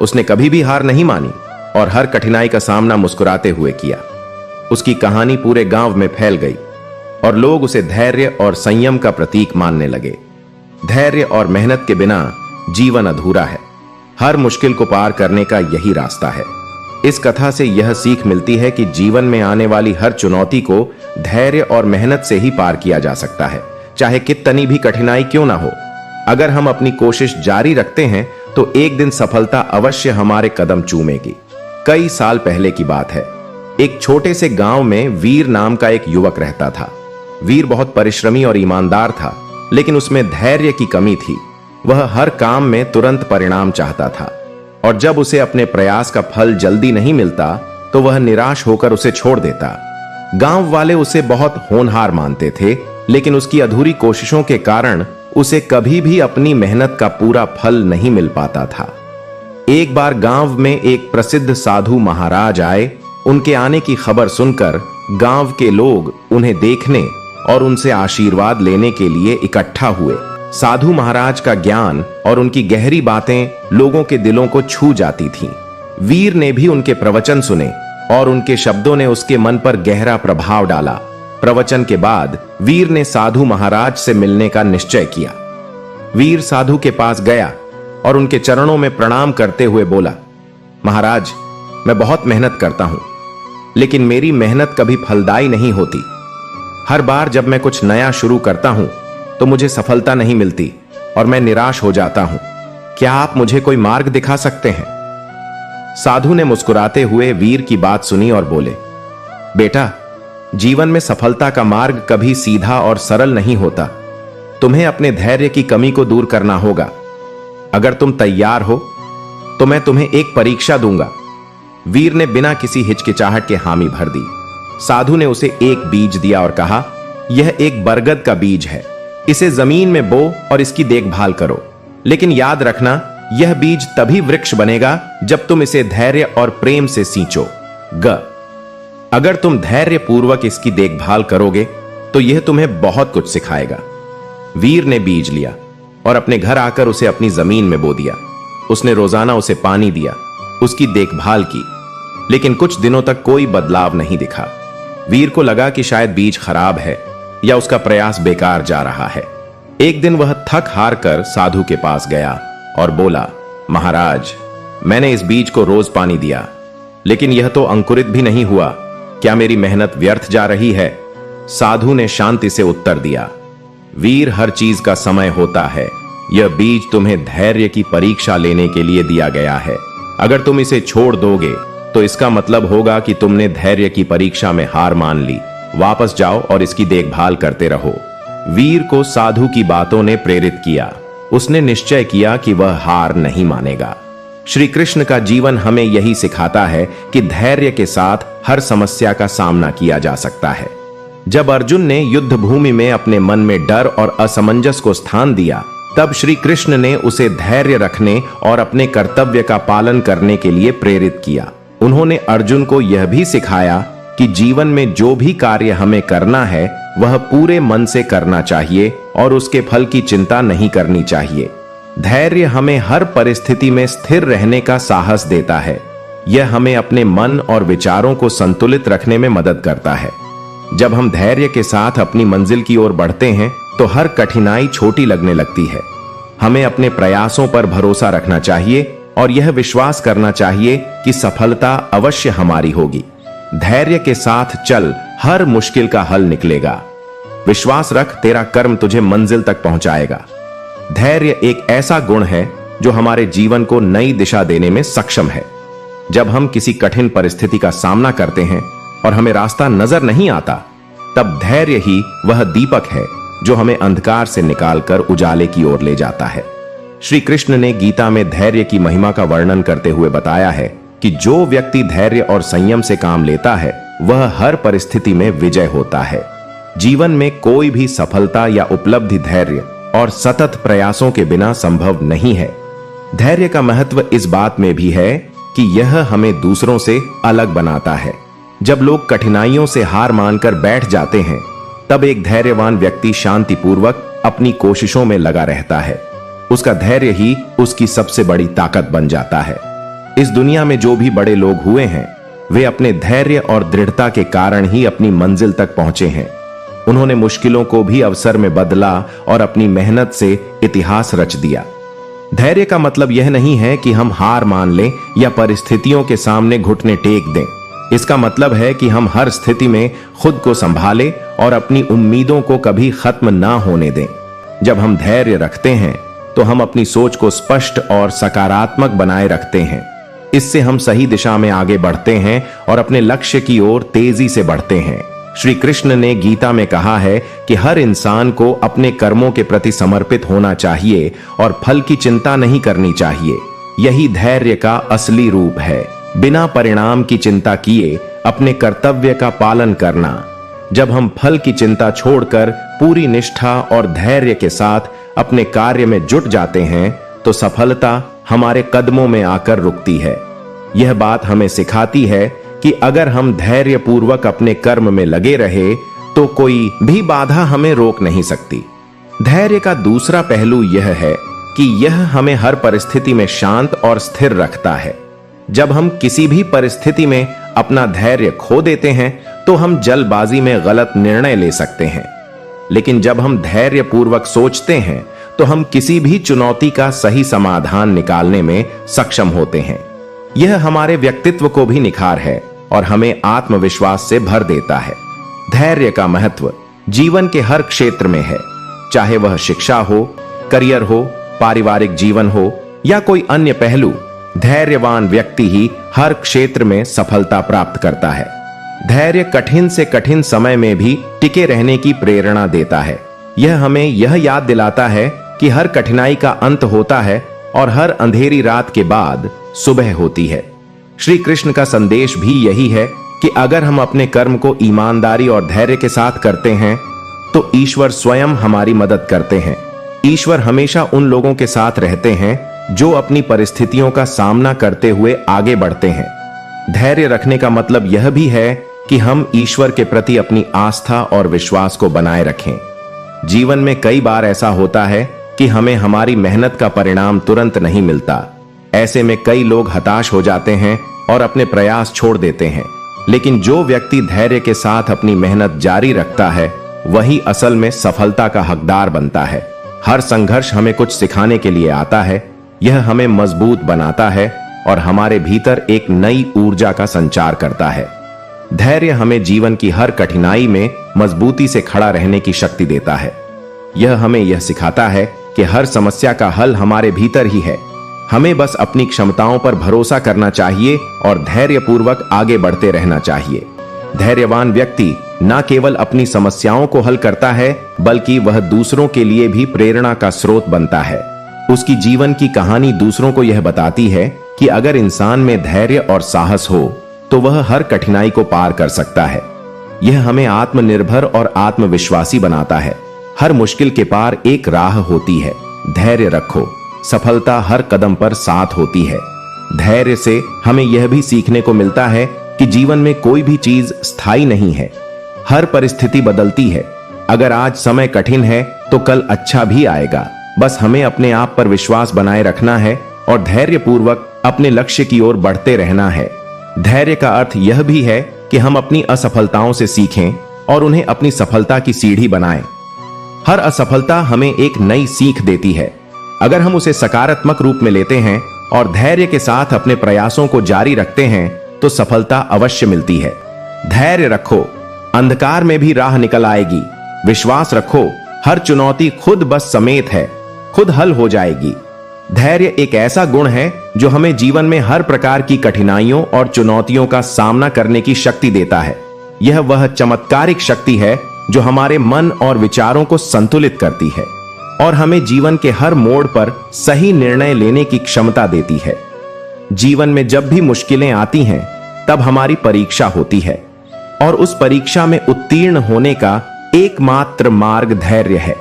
उसने कभी भी हार नहीं मानी और हर कठिनाई का सामना मुस्कुराते हुए किया। उसकी कहानी पूरे गांव में फैल गई और लोग उसे धैर्य और संयम का प्रतीक मानने लगे। धैर्य और मेहनत के बिना जीवन अधूरा है। हर मुश्किल को पार करने का यही रास्ता है। इस कथा से यह सीख मिलती है कि जीवन में आने वाली हर चुनौती को धैर्य और मेहनत से ही पार किया जा सकता है, चाहे कितनी भी कठिनाई क्यों ना हो। अगर हम अपनी कोशिश जारी रखते हैं तो एक दिन सफलता अवश्य हमारे कदम चूमेगी। कई साल पहले की बात है। एक छोटे से गांव में वीर नाम का एक युवक रहता था। वीर बहुत परिश्रमी और ईमानदार था, लेकिन उसमें धैर्य की कमी थी। वह हर काम में तुरंत परिणाम चाहता था और जब उसे अपने प्रयास का फल जल्दी नहीं मिलता तो वह निराश होकर उसे छोड़ देता। गांव वाले उसे बहुत होनहार मानते थे, लेकिन उसकी अधूरी कोशिशों के कारण उसे कभी भी अपनी मेहनत का पूरा फल नहीं मिल पाता था। एक बार गांव में एक प्रसिद्ध साधु महाराज आए। उनके आने की खबर सुनकर गांव के लोग उन्हें देखने और उनसे आशीर्वाद लेने के लिए इकट्ठा हुए। साधु महाराज का ज्ञान और उनकी गहरी बातें लोगों के दिलों को छू जाती थीं। वीर ने भी उनके प्रवचन सुने और उनके शब्दों ने उसके मन पर गहरा प्रभाव डाला। प्रवचन के बाद वीर ने साधु महाराज से मिलने का निश्चय किया। वीर साधु के पास गया और उनके चरणों में प्रणाम करते हुए बोला, महाराज, मैं बहुत मेहनत करता हूं, लेकिन मेरी मेहनत कभी फलदायी नहीं होती। हर बार जब मैं कुछ नया शुरू करता हूं तो मुझे सफलता नहीं मिलती और मैं निराश हो जाता हूं। क्या आप मुझे कोई मार्ग दिखा सकते हैं? साधु ने मुस्कुराते हुए वीर की बात सुनी और बोले, बेटा, जीवन में सफलता का मार्ग कभी सीधा और सरल नहीं होता। तुम्हें अपने धैर्य की कमी को दूर करना होगा। अगर तुम तैयार हो तो मैं तुम्हें एक परीक्षा दूंगा। वीर ने बिना किसी हिचकिचाहट के हामी भर दी। साधु ने उसे एक बीज दिया और कहा, यह एक बरगद का बीज है। इसे जमीन में बो और इसकी देखभाल करो, लेकिन याद रखना, यह बीज तभी वृक्ष बनेगा जब तुम इसे धैर्य और प्रेम से सींचो। अगर तुम धैर्य पूर्वक इसकी देखभाल करोगे तो यह तुम्हें बहुत कुछ सिखाएगा। वीर ने बीज लिया और अपने घर आकर उसे अपनी जमीन में बो दिया। उसने रोजाना उसे पानी दिया, उसकी देखभाल की, लेकिन कुछ दिनों तक कोई बदलाव नहीं दिखा। वीर को लगा कि शायद बीज खराब है या उसका प्रयास बेकार जा रहा है। एक दिन वह थक हार कर साधु के पास गया और बोला, महाराज, मैंने इस बीज को रोज पानी दिया, लेकिन यह तो अंकुरित भी नहीं हुआ। क्या मेरी मेहनत व्यर्थ जा रही है? साधु ने शांति से उत्तर दिया, वीर, हर चीज का समय होता है। यह बीज तुम्हें धैर्य की परीक्षा लेने के लिए दिया गया है। अगर तुम इसे छोड़ दोगे तो इसका मतलब होगा कि तुमने धैर्य की परीक्षा में हार मान ली। वापस जाओ और इसकी देखभाल करते रहो। वीर को साधु की बातों ने प्रेरित किया। उसने निश्चय किया कि वह हार नहीं मानेगा। श्री कृष्ण का जीवन हमें यही सिखाता है कि धैर्य के साथ हर समस्या का सामना किया जा सकता है। जब अर्जुन ने युद्ध भूमि में अपने मन में डर और असमंजस को स्थान दिया, तब श्री कृष्ण ने उसे धैर्य रखने और अपने कर्तव्य का पालन करने के लिए प्रेरित किया। उन्होंने अर्जुन को यह भी सिखाया कि जीवन में जो भी कार्य हमें करना है वह पूरे मन से करना चाहिए और उसके फल की चिंता नहीं करनी चाहिए। धैर्य हमें हर परिस्थिति में स्थिर रहने का साहस देता है। यह हमें अपने मन और विचारों को संतुलित रखने में मदद करता है। जब हम धैर्य के साथ अपनी मंजिल की ओर बढ़ते हैं तो हर कठिनाई छोटी लगने लगती है। हमें अपने प्रयासों पर भरोसा रखना चाहिए और यह विश्वास करना चाहिए कि सफलता अवश्य हमारी होगी। धैर्य के साथ चल, हर मुश्किल का हल निकलेगा। विश्वास रख, तेरा कर्म तुझे मंजिल तक पहुंचाएगा। धैर्य एक ऐसा गुण है जो हमारे जीवन को नई दिशा देने में सक्षम है। जब हम किसी कठिन परिस्थिति का सामना करते हैं और हमें रास्ता नजर नहीं आता, तब धैर्य ही वह दीपक है जो हमें अंधकार से निकालकर उजाले की ओर ले जाता है। श्री कृष्ण ने गीता में धैर्य की महिमा का वर्णन करते हुए बताया है कि जो व्यक्ति धैर्य और संयम से काम लेता है वह हर परिस्थिति में विजय होता है। जीवन में कोई भी सफलता या उपलब्धि धैर्य और सतत प्रयासों के बिना संभव नहीं है। धैर्य का महत्व इस बात में भी है कि यह हमें दूसरों से अलग बनाता है। जब लोग कठिनाइयों से हार मानकर बैठ जाते हैं, तब एक धैर्यवान व्यक्ति शांतिपूर्वक अपनी कोशिशों में लगा रहता है। उसका धैर्य ही उसकी सबसे बड़ी ताकत बन जाता है। इस दुनिया में जो भी बड़े लोग हुए हैं, वे अपने धैर्य और दृढ़ता के कारण ही अपनी मंजिल तक पहुंचे हैं। उन्होंने मुश्किलों को भी अवसर में बदला और अपनी मेहनत से इतिहास रच दिया। धैर्य का मतलब यह नहीं है कि हम हार मान लें या परिस्थितियों के सामने घुटने टेक दें। इसका मतलब है कि हम हर स्थिति में खुद को संभालें और अपनी उम्मीदों को कभी खत्म ना होने दें। जब हम धैर्य रखते हैं तो हम अपनी सोच को स्पष्ट और सकारात्मक बनाए रखते हैं। इससे हम सही दिशा में आगे बढ़ते हैं और अपने लक्ष्य की ओर तेजी से बढ़ते हैं। श्री कृष्ण ने गीता में कहा है कि हर इंसान को अपने कर्मों के प्रति समर्पित होना चाहिए और फल की चिंता नहीं करनी चाहिए। यही धैर्य का असली रूप है। बिना परिणाम की चिंता किए अपने कर्तव्य का पालन करना। जब हम फल की चिंता छोड़कर पूरी निष्ठा और धैर्य के साथ अपने कार्य में जुट जाते हैं तो सफलता हमारे कदमों में आकर रुकती है। यह बात हमें सिखाती है कि अगर हम धैर्य पूर्वक अपने कर्म में लगे रहे तो कोई भी बाधा हमें रोक नहीं सकती। धैर्य का दूसरा पहलू यह है कि यह हमें हर परिस्थिति में शांत और स्थिर रखता है। जब हम किसी भी परिस्थिति में अपना धैर्य खो देते हैं तो हम जल्दबाजी में गलत निर्णय ले सकते हैं, लेकिन जब हम धैर्य पूर्वक सोचते हैं तो हम किसी भी चुनौती का सही समाधान निकालने में सक्षम होते हैं। यह हमारे व्यक्तित्व को भी निखार है और हमें आत्मविश्वास से भर देता है। धैर्य का महत्व जीवन के हर क्षेत्र में है, चाहे वह शिक्षा हो, करियर हो, पारिवारिक जीवन हो या कोई अन्य पहलू। धैर्यवान व्यक्ति ही हर क्षेत्र में सफलता प्राप्त करता है। धैर्य कठिन से कठिन समय में भी टिके रहने की प्रेरणा देता है। यह हमें यह याद दिलाता है कि हर कठिनाई का अंत होता है और हर अंधेरी रात के बाद सुबह होती है। श्री कृष्ण का संदेश भी यही है कि अगर हम अपने कर्म को ईमानदारी और धैर्य के साथ करते हैं तो ईश्वर स्वयं हमारी मदद करते हैं। ईश्वर हमेशा उन लोगों के साथ रहते हैं जो अपनी परिस्थितियों का सामना करते हुए आगे बढ़ते हैं। धैर्य रखने का मतलब यह भी है कि हम ईश्वर के प्रति अपनी आस्था और विश्वास को बनाए रखें। जीवन में कई बार ऐसा होता है कि हमें हमारी मेहनत का परिणाम तुरंत नहीं मिलता। ऐसे में कई लोग हताश हो जाते हैं और अपने प्रयास छोड़ देते हैं, लेकिन जो व्यक्ति धैर्य के साथ अपनी मेहनत जारी रखता है वही असल में सफलता का हकदार बनता है। हर संघर्ष हमें कुछ सिखाने के लिए आता है। यह हमें मजबूत बनाता है और हमारे भीतर एक नई ऊर्जा का संचार करता है। धैर्य हमें जीवन की हर कठिनाई में मजबूती से खड़ा रहने की शक्ति देता है। यह हमें यह सिखाता है कि हर समस्या का हल हमारे भीतर ही है। हमें बस अपनी क्षमताओं पर भरोसा करना चाहिए और धैर्यपूर्वक आगे बढ़ते रहना चाहिए। धैर्यवान व्यक्ति न केवल अपनी समस्याओं को हल करता है बल्कि वह दूसरों के लिए भी प्रेरणा का स्रोत बनता है। उसकी जीवन की कहानी दूसरों को यह बताती है कि अगर इंसान में धैर्य और साहस हो तो वह हर कठिनाई को पार कर सकता है। यह हमें आत्मनिर्भर और आत्मविश्वासी बनाता है। हर मुश्किल के पार एक राह होती है। धैर्य रखो, सफलता हर कदम पर साथ होती है। धैर्य से हमें यह भी सीखने को मिलता है कि जीवन में कोई भी चीज स्थायी नहीं है। हर परिस्थिति बदलती है। अगर आज समय कठिन है तो कल अच्छा भी आएगा। बस हमें अपने आप पर विश्वास बनाए रखना है और धैर्यपूर्वक अपने लक्ष्य की ओर बढ़ते रहना है। धैर्य का अर्थ यह भी है कि हम अपनी असफलताओं से सीखें और उन्हें अपनी सफलता की सीढ़ी बनाएं। हर असफलता हमें एक नई सीख देती है। अगर हम उसे सकारात्मक रूप में लेते हैं और धैर्य के साथ अपने प्रयासों को जारी रखते हैं तो सफलता अवश्य मिलती है। धैर्य रखो, अंधकार में भी राह निकल आएगी। विश्वास रखो, हर चुनौती खुद बस समेत है, खुद हल हो जाएगी। धैर्य एक ऐसा गुण है जो हमें जीवन में हर प्रकार की कठिनाइयों और चुनौतियों का सामना करने की शक्ति देता है। यह वह चमत्कारिक शक्ति है जो हमारे मन और विचारों को संतुलित करती है और हमें जीवन के हर मोड़ पर सही निर्णय लेने की क्षमता देती है। जीवन में जब भी मुश्किलें आती हैं तब हमारी परीक्षा होती है और उस परीक्षा में उत्तीर्ण होने का एकमात्र मार्ग धैर्य है।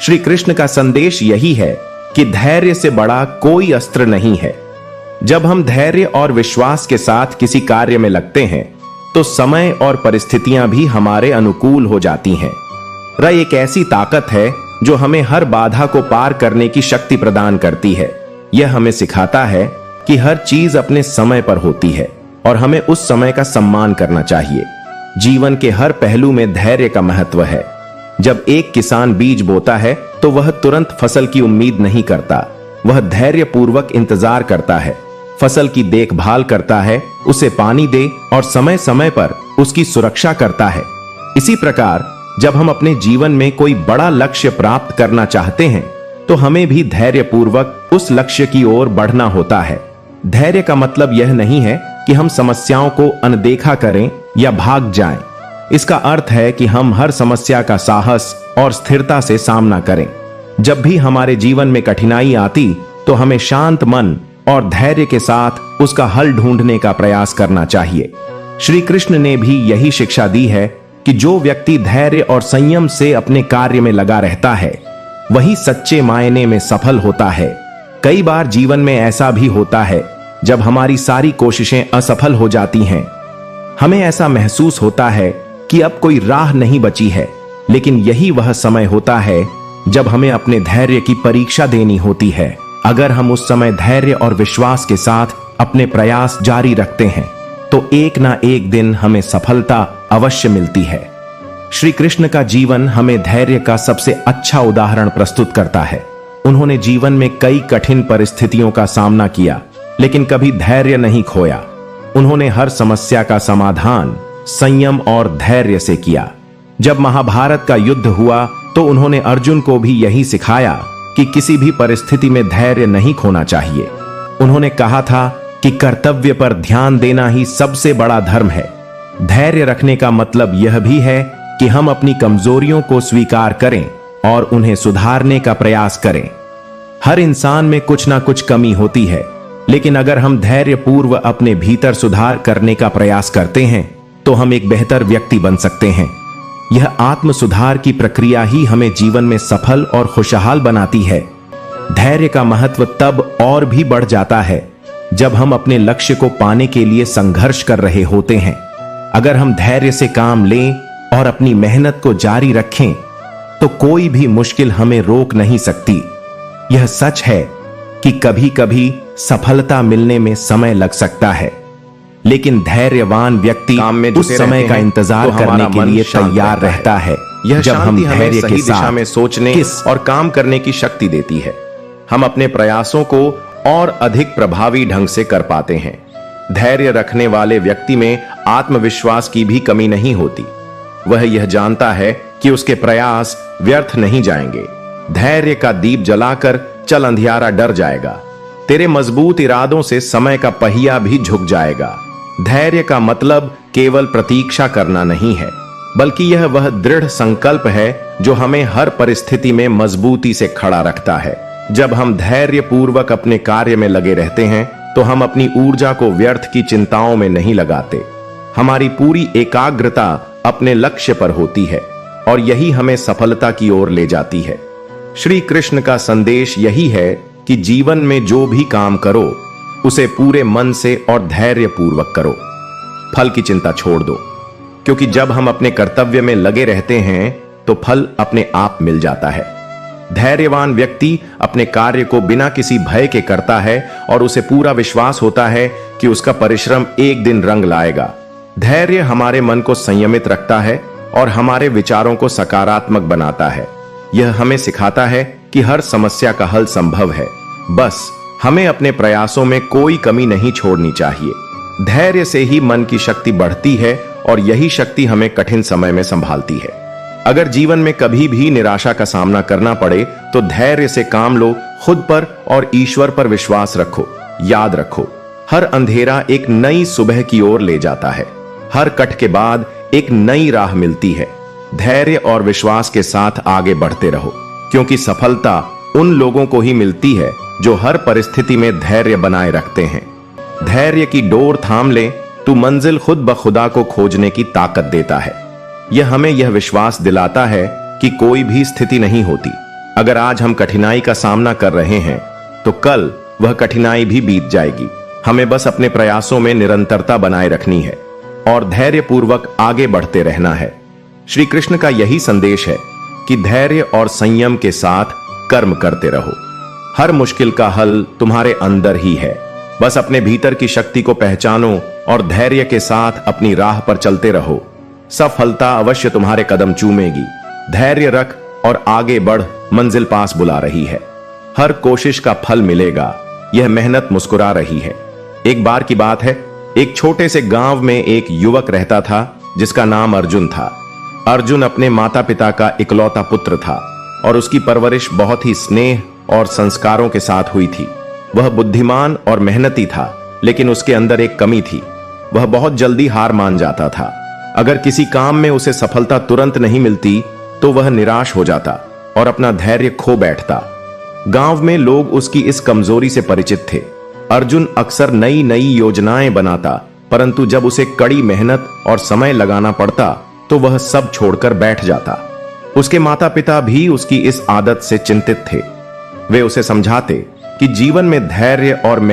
श्री कृष्ण का संदेश यही है कि धैर्य से बड़ा कोई अस्त्र नहीं है। जब हम धैर्य और विश्वास के साथ किसी कार्य में लगते हैं तो समय और परिस्थितियां भी हमारे अनुकूल हो जाती हैं। वह एक ऐसी ताकत है जो हमें हर बाधा को पार करने की शक्ति प्रदान करती है। यह हमें सिखाता है कि हर चीज अपने समय पर होती है और हमें उस समय का सम्मान करना चाहिए। जीवन के हर पहलू में धैर्य का महत्व है। जब एक किसान बीज बोता है तो वह तुरंत फसल की उम्मीद नहीं करता, वह धैर्य पूर्वक इंतजार करता है, फसल की देखभाल करता है, उसे पानी दे और समय समय पर उसकी सुरक्षा करता है। इसी प्रकार जब हम अपने जीवन में कोई बड़ा लक्ष्य प्राप्त करना चाहते हैं तो हमें भी धैर्य पूर्वक उस लक्ष्य की ओर बढ़ना होता है। धैर्य का मतलब यह नहीं है कि हम समस्याओं को अनदेखा करें या भाग जाएं। इसका अर्थ है कि हम हर समस्या का साहस और स्थिरता से सामना करें। जब भी हमारे जीवन में कठिनाई आती तो हमें शांत मन और धैर्य के साथ उसका हल ढूंढने का प्रयास करना चाहिए। श्री कृष्ण ने भी यही शिक्षा दी है कि जो व्यक्ति धैर्य और संयम से अपने कार्य में लगा रहता है वही सच्चे मायने में सफल होता है। कई बार जीवन में ऐसा भी होता है जब हमारी सारी कोशिशें असफल हो जाती हैं। हमें ऐसा महसूस होता है कि अब कोई राह नहीं बची है, लेकिन यही वह समय होता है जब हमें अपने धैर्य की परीक्षा देनी होती है। अगर हम उस समय धैर्य और विश्वास के साथ अपने प्रयास जारी रखते हैं तो एक ना एक दिन हमें सफलता अवश्य मिलती है। श्री कृष्ण का जीवन हमें धैर्य का सबसे अच्छा उदाहरण प्रस्तुत करता है। उन्होंने जीवन में कई कठिन परिस्थितियों का सामना किया, लेकिन कभी धैर्य नहीं खोया। उन्होंने हर समस्या का समाधान संयम और धैर्य से किया। जब महाभारत का युद्ध हुआ तो उन्होंने अर्जुन को भी यही सिखाया कि किसी भी परिस्थिति में धैर्य नहीं खोना चाहिए। उन्होंने कहा था कि कर्तव्य पर ध्यान देना ही सबसे बड़ा धर्म है। धैर्य रखने का मतलब यह भी है कि हम अपनी कमजोरियों को स्वीकार करें और उन्हें सुधारने का प्रयास करें। हर इंसान में कुछ ना कुछ कमी होती है, लेकिन अगर हम धैर्य पूर्व अपने भीतर सुधार करने का प्रयास करते हैं तो हम एक बेहतर व्यक्ति बन सकते हैं। यह आत्म सुधार की प्रक्रिया ही हमें जीवन में सफल और खुशहाल बनाती है। धैर्य का महत्व तब और भी बढ़ जाता है जब हम अपने लक्ष्य को पाने के लिए संघर्ष कर रहे होते हैं। अगर हम धैर्य से काम लें और अपनी मेहनत को जारी रखें तो कोई भी मुश्किल हमें रोक नहीं सकती। यह सच है कि कभी कभी सफलता मिलने में समय लग सकता है, लेकिन धैर्यवान व्यक्ति उस समय का इंतजार करने के लिए तैयार रहता है। यह जब हम शांति धैर्य हमें के सही दिशा साथ में सोचने और काम करने की शक्ति देती है। हम अपने प्रयासों को और अधिक प्रभावी ढंग से कर पाते हैं। धैर्य रखने वाले व्यक्ति में आत्मविश्वास की भी कमी नहीं होती। वह यह जानता है कि उसके प्रयास व्यर्थ नहीं जाएंगे। धैर्य का दीप जलाकर चल अंधियारा डर जाएगा। तेरे मजबूत इरादों से समय का पहिया भी झुक जाएगा। धैर्य का मतलब केवल प्रतीक्षा करना नहीं है, बल्कि यह वह दृढ़ संकल्प है जो हमें हर परिस्थिति में मजबूती से खड़ा रखता है। जब हम धैर्य पूर्वक अपने कार्य में लगे रहते हैं तो हम अपनी ऊर्जा को व्यर्थ की चिंताओं में नहीं लगाते। हमारी पूरी एकाग्रता अपने लक्ष्य पर होती है और यही हमें सफलता की ओर ले जाती है। श्री कृष्ण का संदेश यही है कि जीवन में जो भी काम करो उसे पूरे मन से और धैर्य पूर्वक करो। फल की चिंता छोड़ दो, क्योंकि जब हम अपने कर्तव्य में लगे रहते हैं तो फल अपने आप मिल जाता है। धैर्यवान व्यक्ति अपने कार्य को बिना किसी भय के करता है और उसे पूरा विश्वास होता है कि उसका परिश्रम एक दिन रंग लाएगा। धैर्य हमारे मन को संयमित रखता है और हमारे विचारों को सकारात्मक बनाता है। यह हमें सिखाता है कि हर समस्या का हल संभव है, बस हमें अपने प्रयासों में कोई कमी नहीं छोड़नी चाहिए। धैर्य से ही मन की शक्ति बढ़ती है और यही शक्ति हमें कठिन समय में संभालती है। अगर जीवन में कभी भी निराशा का सामना करना पड़े तो धैर्य से काम लो, खुद पर और ईश्वर पर विश्वास रखो। याद रखो, हर अंधेरा एक नई सुबह की ओर ले जाता है। हर कट के बाद एक नई राह मिलती है। धैर्य और विश्वास के साथ आगे बढ़ते रहो, क्योंकि सफलता उन लोगों को ही मिलती है जो हर परिस्थिति में धैर्य बनाए रखते हैं। धैर्य की डोर थाम ले तो मंजिल खुद ब खुदा को खोजने की ताकत देता है। यह हमें यह विश्वास दिलाता है कि कोई भी स्थिति नहीं होती। अगर आज हम कठिनाई का सामना कर रहे हैं तो कल वह कठिनाई भी बीत जाएगी। हमें बस अपने प्रयासों में निरंतरता बनाए रखनी है और धैर्य पूर्वक आगे बढ़ते रहना है। श्री कृष्ण का यही संदेश है कि धैर्य और संयम के साथ कर्म करते रहो। हर मुश्किल का हल तुम्हारे अंदर ही है। बस अपने भीतर की शक्ति को पहचानो और धैर्य के साथ अपनी राह पर चलते रहो। सफलता अवश्य तुम्हारे कदम चूमेगी। धैर्य रख और आगे बढ़, मंजिल पास बुला रही है। हर कोशिश का फल मिलेगा। यह मेहनत मुस्कुरा रही है। एक बार की बात है, एक छोटे से गांव में एक युवक रहता था जिसका नाम अर्जुन था। अर्जुन अपने माता पिता का इकलौता पुत्र था और उसकी परवरिश बहुत ही स्नेह और संस्कारों के साथ हुई थी। वह बुद्धिमान और मेहनती था, लेकिन उसके अंदर एक कमी थी। वह बहुत जल्दी हार मान जाता था। अगर किसी काम में उसे सफलता तुरंत नहीं मिलती तो वह निराश हो जाता और अपना धैर्य खो बैठता। गांव में लोग उसकी इस कमजोरी से परिचित थे। अर्जुन अक्सर नई नई योजनाएं बनाता, परंतु जब उसे कड़ी मेहनत और समय लगाना पड़ता तो वह सब छोड़कर बैठ जाता। उसके माता पिता भी उसकी इस आदत से चिंतित थे। वे उसे समझाते कि जीवन में धैर्य और मेहनत